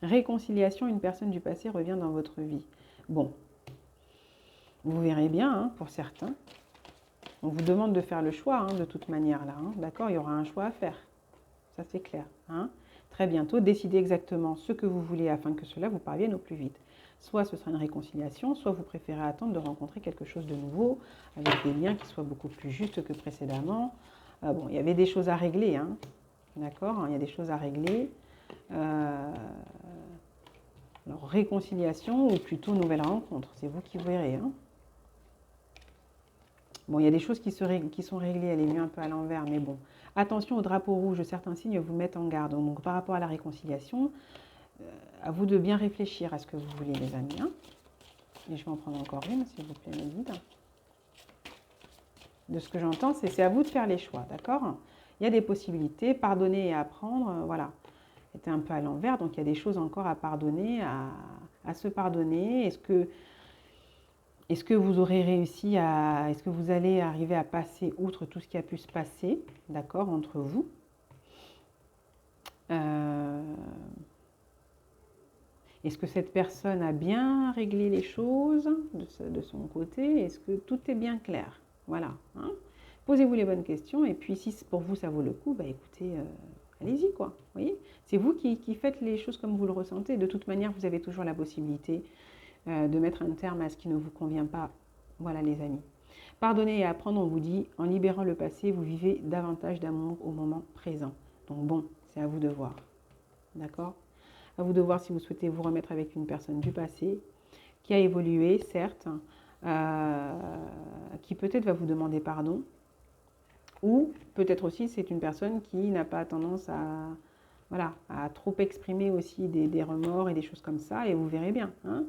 Réconciliation, une personne du passé revient dans votre vie. Bon, vous verrez bien, hein, pour certains. On vous demande de faire le choix, hein, de toute manière, là, hein, d'accord? Il y aura un choix à faire, ça c'est clair. Hein. Très bientôt, décidez exactement ce que vous voulez afin que cela vous parvienne au plus vite. Soit ce sera une réconciliation, soit vous préférez attendre de rencontrer quelque chose de nouveau, avec des liens qui soient beaucoup plus justes que précédemment. Bon, il y avait des choses à régler, hein. D'accord, hein, il y a des choses à régler. Alors, réconciliation ou plutôt nouvelle rencontre, c'est vous qui verrez, hein. Bon, il y a des choses qui sont réglées, elle est mieux un peu à l'envers, mais bon. Attention au drapeau rouge, certains signes vous mettent en garde. Donc, par rapport à la réconciliation, à vous de bien réfléchir à ce que vous voulez, les amis, hein. Et je vais en prendre encore une, s'il vous plaît, mes guides. De ce que j'entends, c'est à vous de faire les choix, d'accord? Il y a des possibilités, pardonner et apprendre, voilà. C'était un peu à l'envers, donc il y a des choses encore à pardonner, à se pardonner. Est-ce que vous aurez réussi à... Est-ce que vous allez arriver à passer outre tout ce qui a pu se passer, d'accord, entre vous? Est-ce que cette personne a bien réglé les choses de son côté? Est-ce que tout est bien clair? Voilà, hein. Posez-vous les bonnes questions et puis si pour vous ça vaut le coup, bah écoutez, allez-y quoi. Vous voyez, c'est vous qui faites les choses comme vous le ressentez. De toute manière, vous avez toujours la possibilité de mettre un terme à ce qui ne vous convient pas. Voilà les amis. Pardonner et apprendre, on vous dit, en libérant le passé, vous vivez davantage d'amour au moment présent. Donc bon, c'est à vous de voir. D'accord? À vous de voir si vous souhaitez vous remettre avec une personne du passé, qui a évolué, certes, qui peut-être va vous demander pardon, ou peut-être aussi c'est une personne qui n'a pas tendance à, voilà, à trop exprimer aussi des remords et des choses comme ça, et vous verrez bien, hein.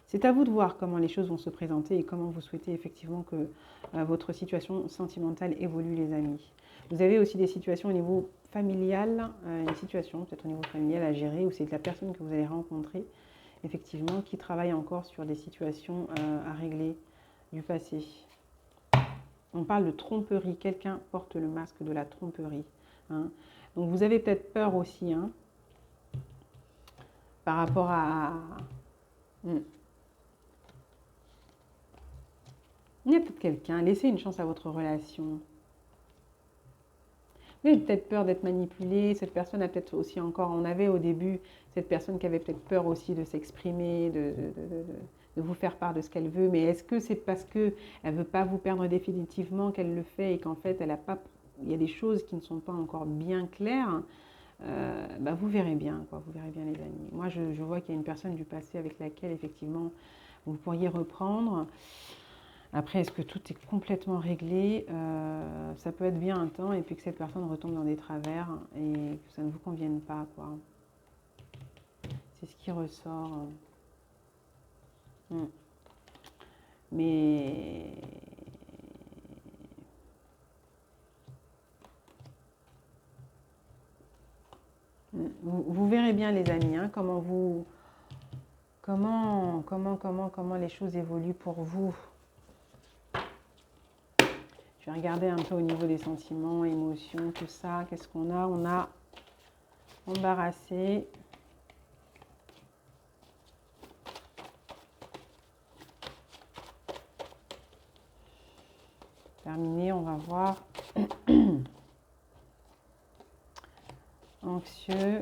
C'est à vous de voir comment les choses vont se présenter et comment vous souhaitez effectivement que votre situation sentimentale évolue, les amis. Vous avez aussi des situations au niveau familial, une situation peut-être au niveau familial à gérer, où c'est la personne que vous allez rencontrer, effectivement, qui travaille encore sur des situations à régler du passé. On parle de tromperie, quelqu'un porte le masque de la tromperie, hein. Donc vous avez peut-être peur aussi, hein, par rapport à... Il y a peut-être quelqu'un, laissez une chance à votre relation. Vous avez peut-être peur d'être manipulé, cette personne a peut-être aussi encore, on avait au début cette personne qui avait peut-être peur aussi de s'exprimer, de vous faire part de ce qu'elle veut, mais est-ce que c'est parce qu'elle ne veut pas vous perdre définitivement qu'elle le fait et qu'en fait elle a pas, il y a des choses qui ne sont pas encore bien claires? Bah vous verrez bien, quoi, vous verrez bien les amis. Moi je vois qu'il y a une personne du passé avec laquelle effectivement vous pourriez reprendre. Après, est-ce que tout est complètement réglé? Ça peut être bien un temps et puis que cette personne retombe dans des travers et que ça ne vous convienne pas, quoi. C'est ce qui ressort. Mais vous verrez bien les amis, hein, comment les choses évoluent pour vous. Je vais regarder un peu au niveau des sentiments, émotions, tout ça. Qu'est-ce qu'on a? On a embarrassé. Terminé, on va voir. Anxieux.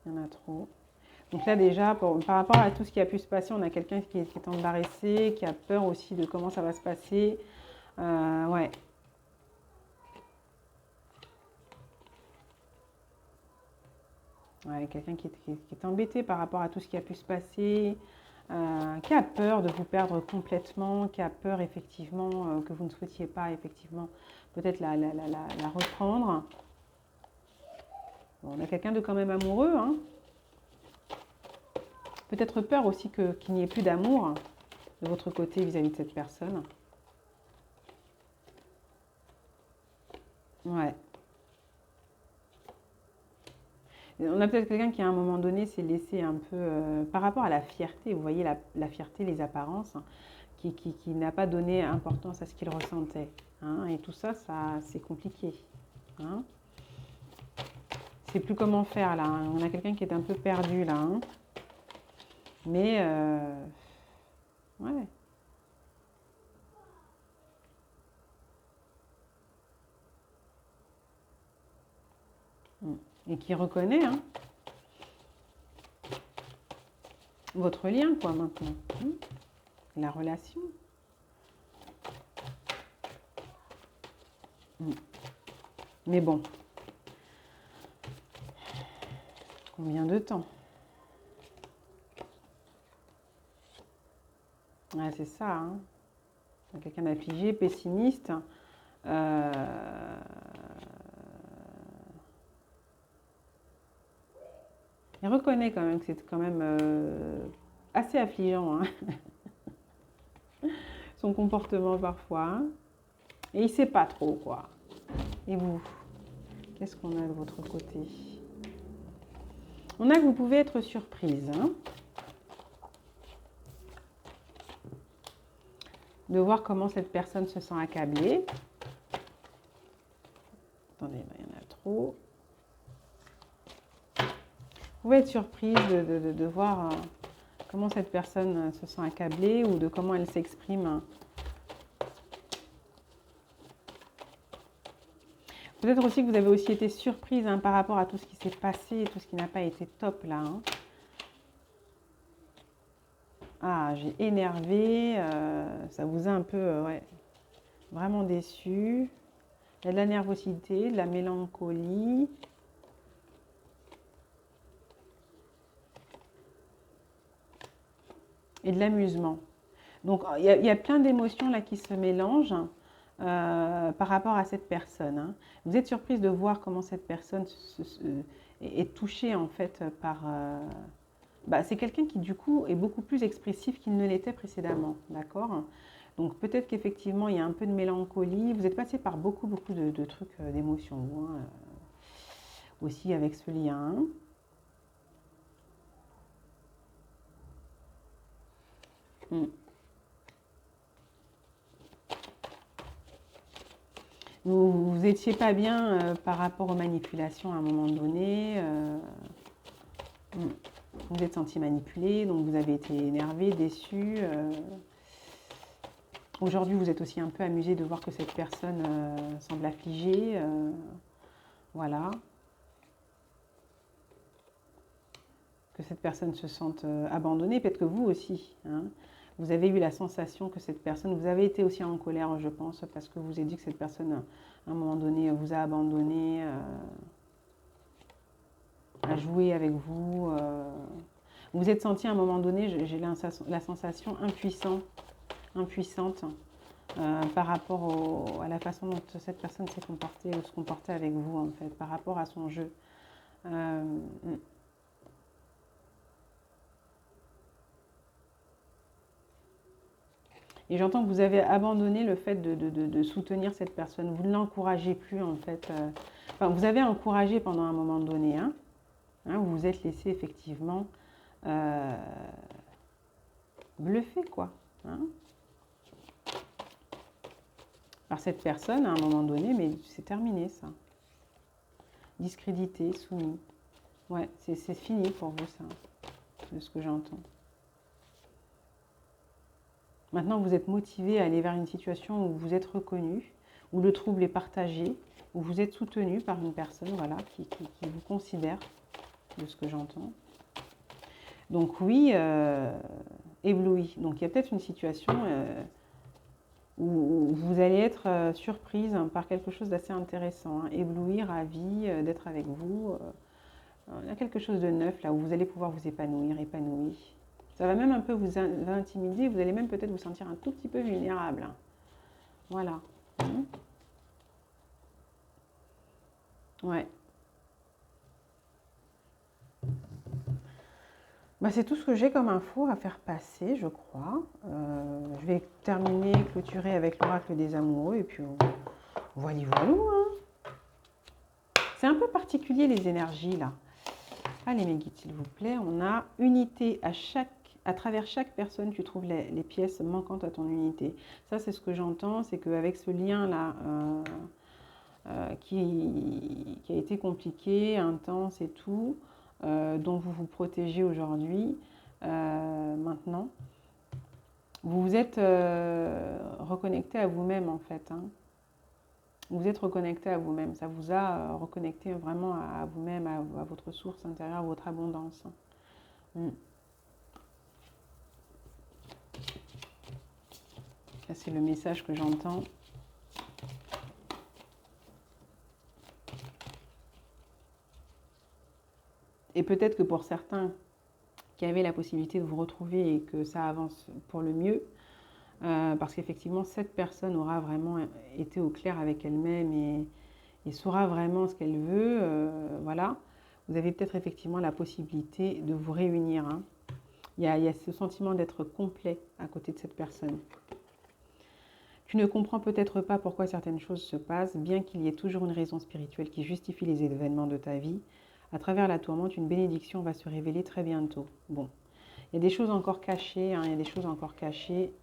Il y en a trop. Donc là déjà, par rapport à tout ce qui a pu se passer, on a quelqu'un qui est embarrassé, qui a peur aussi de comment ça va se passer. Ouais. Ouais, quelqu'un qui est embêté par rapport à tout ce qui a pu se passer, qui a peur de vous perdre complètement, qui a peur effectivement que vous ne souhaitiez pas effectivement peut-être la reprendre. Bon, on a quelqu'un de quand même amoureux, hein. Peut-être peur aussi qu'il n'y ait plus d'amour de votre côté vis-à-vis de cette personne. Ouais. On a peut-être quelqu'un qui, à un moment donné, s'est laissé un peu... par rapport à la fierté, vous voyez, la fierté, les apparences, hein, qui n'a pas donné importance à ce qu'il ressentait, hein, et tout ça, c'est compliqué, hein. C'est plus comment faire, là, hein. On a quelqu'un qui est un peu perdu, là, hein. Mais... ouais. Et qui reconnaît, hein, votre lien, quoi, maintenant. La relation. Mm. Mais bon, combien de temps? Ouais, c'est ça, hein. Quelqu'un d'affligé, pessimiste. Euh, Il reconnaît quand même que c'est quand même assez affligeant, hein, son comportement parfois, hein. Et il sait pas trop quoi. Et vous, qu'est-ce qu'on a de votre côté? On a que vous pouvez être surprise, hein, de voir comment cette personne se sent accablée. Attendez, il y en a trop. Vous pouvez être surprise de voir comment cette personne se sent accablée ou de comment elle s'exprime. Peut-être aussi que vous avez aussi été surprise, hein, par rapport à tout ce qui s'est passé, tout ce qui n'a pas été top là, hein. Ah, j'ai énervé, ça vous a un peu, ouais, vraiment déçu. Il y a de la nervosité, de la mélancolie. Et de l'amusement. Donc, il y a plein d'émotions là qui se mélangent par rapport à cette personne, hein. Vous êtes surprise de voir comment cette personne est touchée en fait par... bah, c'est quelqu'un qui du coup est beaucoup plus expressif qu'il ne l'était précédemment, d'accord? Donc peut-être qu'effectivement il y a un peu de mélancolie. Vous êtes passé par beaucoup de trucs, d'émotions, vous, hein, aussi avec ce lien. Mm. Vous étiez pas bien par rapport aux manipulations à un moment donné. Mm. Vous vous êtes senti manipulé, donc vous avez été énervé, déçu. Aujourd'hui, vous êtes aussi un peu amusé de voir que cette personne semble affligée. Voilà. Que cette personne se sente abandonnée. Peut-être que vous aussi, hein, vous avez eu la sensation que cette personne, vous avez été aussi en colère, je pense, parce que vous avez dit que cette personne, à un moment donné, vous a abandonné, a joué avec vous. Vous vous êtes senti à un moment donné, j'ai la sensation impuissante par rapport à la façon dont cette personne s'est comportée ou se comportait avec vous, en fait, par rapport à son jeu. Euh, Et j'entends que vous avez abandonné le fait de soutenir cette personne. Vous ne l'encouragez plus, en fait. Enfin, vous avez encouragé pendant un moment donné, hein. Hein, vous vous êtes laissé effectivement euh, bluffer, quoi, hein, par cette personne à un moment donné, mais c'est terminé, ça. Discrédité, soumis. Ouais, c'est fini pour vous, ça, de ce que j'entends. Maintenant, vous êtes motivé à aller vers une situation où vous êtes reconnu, où le trouble est partagé, où vous êtes soutenu par une personne, voilà, qui vous considère, de ce que j'entends. Donc oui, ébloui. Donc il y a peut-être une situation où vous allez être surprise par quelque chose d'assez intéressant, hein. Ébloui, ravi d'être avec vous. Il y a quelque chose de neuf là où vous allez pouvoir vous épanouir, épanoui. Ça va même un peu vous intimider, vous allez même peut-être vous sentir un tout petit peu vulnérable, hein. Voilà. Ouais. Bah, c'est tout ce que j'ai comme info à faire passer, je crois. Je vais terminer, clôturer avec l'oracle des amoureux et puis voilà, voilà, hein. C'est un peu particulier les énergies là. Allez mes guides, s'il vous plaît, on a unité à travers chaque personne, tu trouves les pièces manquantes à ton unité. Ça, c'est ce que j'entends, c'est qu'avec ce lien-là qui a été compliqué, intense et tout, dont vous vous protégez aujourd'hui, maintenant, vous vous êtes reconnecté à vous-même en fait, hein. Vous êtes reconnecté à vous-même, ça vous a reconnecté vraiment à vous-même, à votre source intérieure, à votre abondance. Mm. Ça, c'est le message que j'entends. Et peut-être que pour certains qui avaient la possibilité de vous retrouver et que ça avance pour le mieux, parce qu'effectivement, cette personne aura vraiment été au clair avec elle-même et saura vraiment ce qu'elle veut, voilà. Vous avez peut-être effectivement la possibilité de vous réunir, hein. Il y a ce sentiment d'être complet à côté de cette personne. Tu ne comprends peut-être pas pourquoi certaines choses se passent, bien qu'il y ait toujours une raison spirituelle qui justifie les événements de ta vie. À travers la tourmente, une bénédiction va se révéler très bientôt. Bon, il y a des choses encore cachées, hein, il y a des choses encore cachées,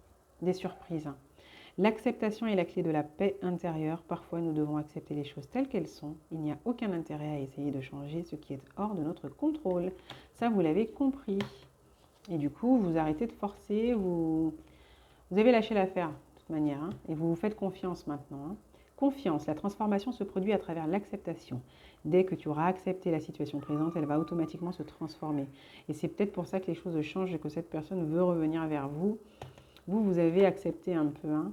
des surprises. L'acceptation est la clé de la paix intérieure. Parfois, nous devons accepter les choses telles qu'elles sont. Il n'y a aucun intérêt à essayer de changer ce qui est hors de notre contrôle. Ça, vous l'avez compris. Et du coup, vous arrêtez de forcer, vous avez lâché l'affaire de toute manière, hein, et vous vous faites confiance maintenant, hein. Confiance, la transformation se produit à travers l'acceptation. Dès que tu auras accepté la situation présente, elle va automatiquement se transformer. Et c'est peut-être pour ça que les choses changent et que cette personne veut revenir vers vous. Vous avez accepté un peu, hein,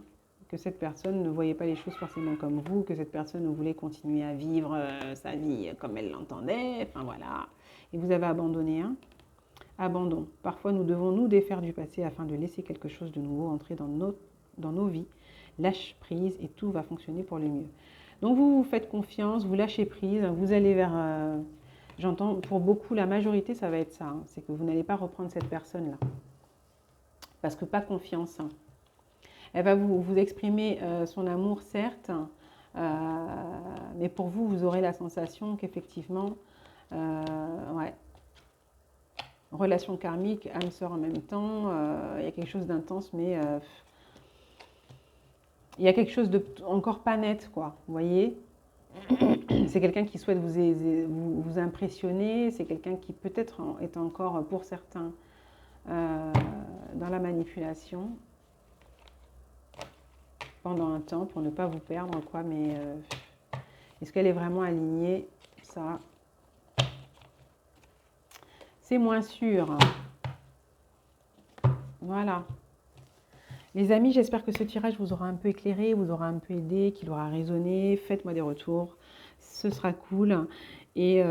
que cette personne ne voyait pas les choses forcément comme vous, que cette personne voulait continuer à vivre sa vie comme elle l'entendait, enfin voilà. Et vous avez abandonné, hein. Abandon. Parfois, nous devons nous défaire du passé afin de laisser quelque chose de nouveau entrer dans nos vies. Lâche prise et tout va fonctionner pour le mieux. Donc, vous vous faites confiance, vous lâchez prise, vous allez vers... j'entends, pour beaucoup, la majorité, ça va être ça, hein, c'est que vous n'allez pas reprendre cette personne-là. Parce que pas confiance, hein. Elle va vous exprimer son amour, certes, mais pour vous, vous aurez la sensation qu'effectivement, ouais, relation karmique, âme sœur en même temps, il y a quelque chose d'intense, mais il y a quelque chose de encore pas net, quoi, vous voyez. C'est quelqu'un qui souhaite vous impressionner, c'est quelqu'un qui peut-être est encore, pour certains, dans la manipulation, pendant un temps, pour ne pas vous perdre, quoi, mais est-ce qu'elle est vraiment alignée? Ça, c'est moins sûr. Voilà. Les amis, j'espère que ce tirage vous aura un peu éclairé, vous aura un peu aidé, qu'il aura résonné. Faites-moi des retours, ce sera cool. Et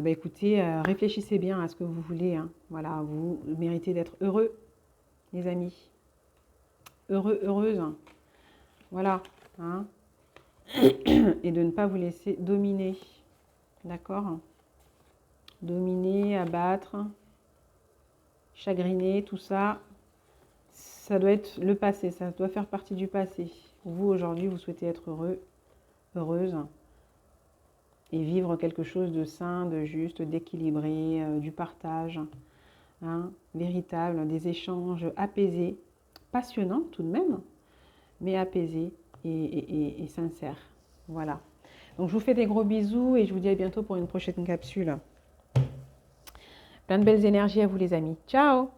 écoutez, réfléchissez bien à ce que vous voulez, hein. Voilà, vous méritez d'être heureux, les amis. Heureux, heureuse. Voilà, hein. Et de ne pas vous laisser dominer. D'accord? Dominer, abattre, chagriner, tout ça. Ça doit être le passé, ça doit faire partie du passé. Vous, aujourd'hui, vous souhaitez être heureux, heureuse et vivre quelque chose de sain, de juste, d'équilibré, du partage, hein, véritable, des échanges apaisés, passionnants tout de même, mais apaisés et sincères. Voilà. Donc, je vous fais des gros bisous et je vous dis à bientôt pour une prochaine capsule. Plein de belles énergies à vous, les amis. Ciao!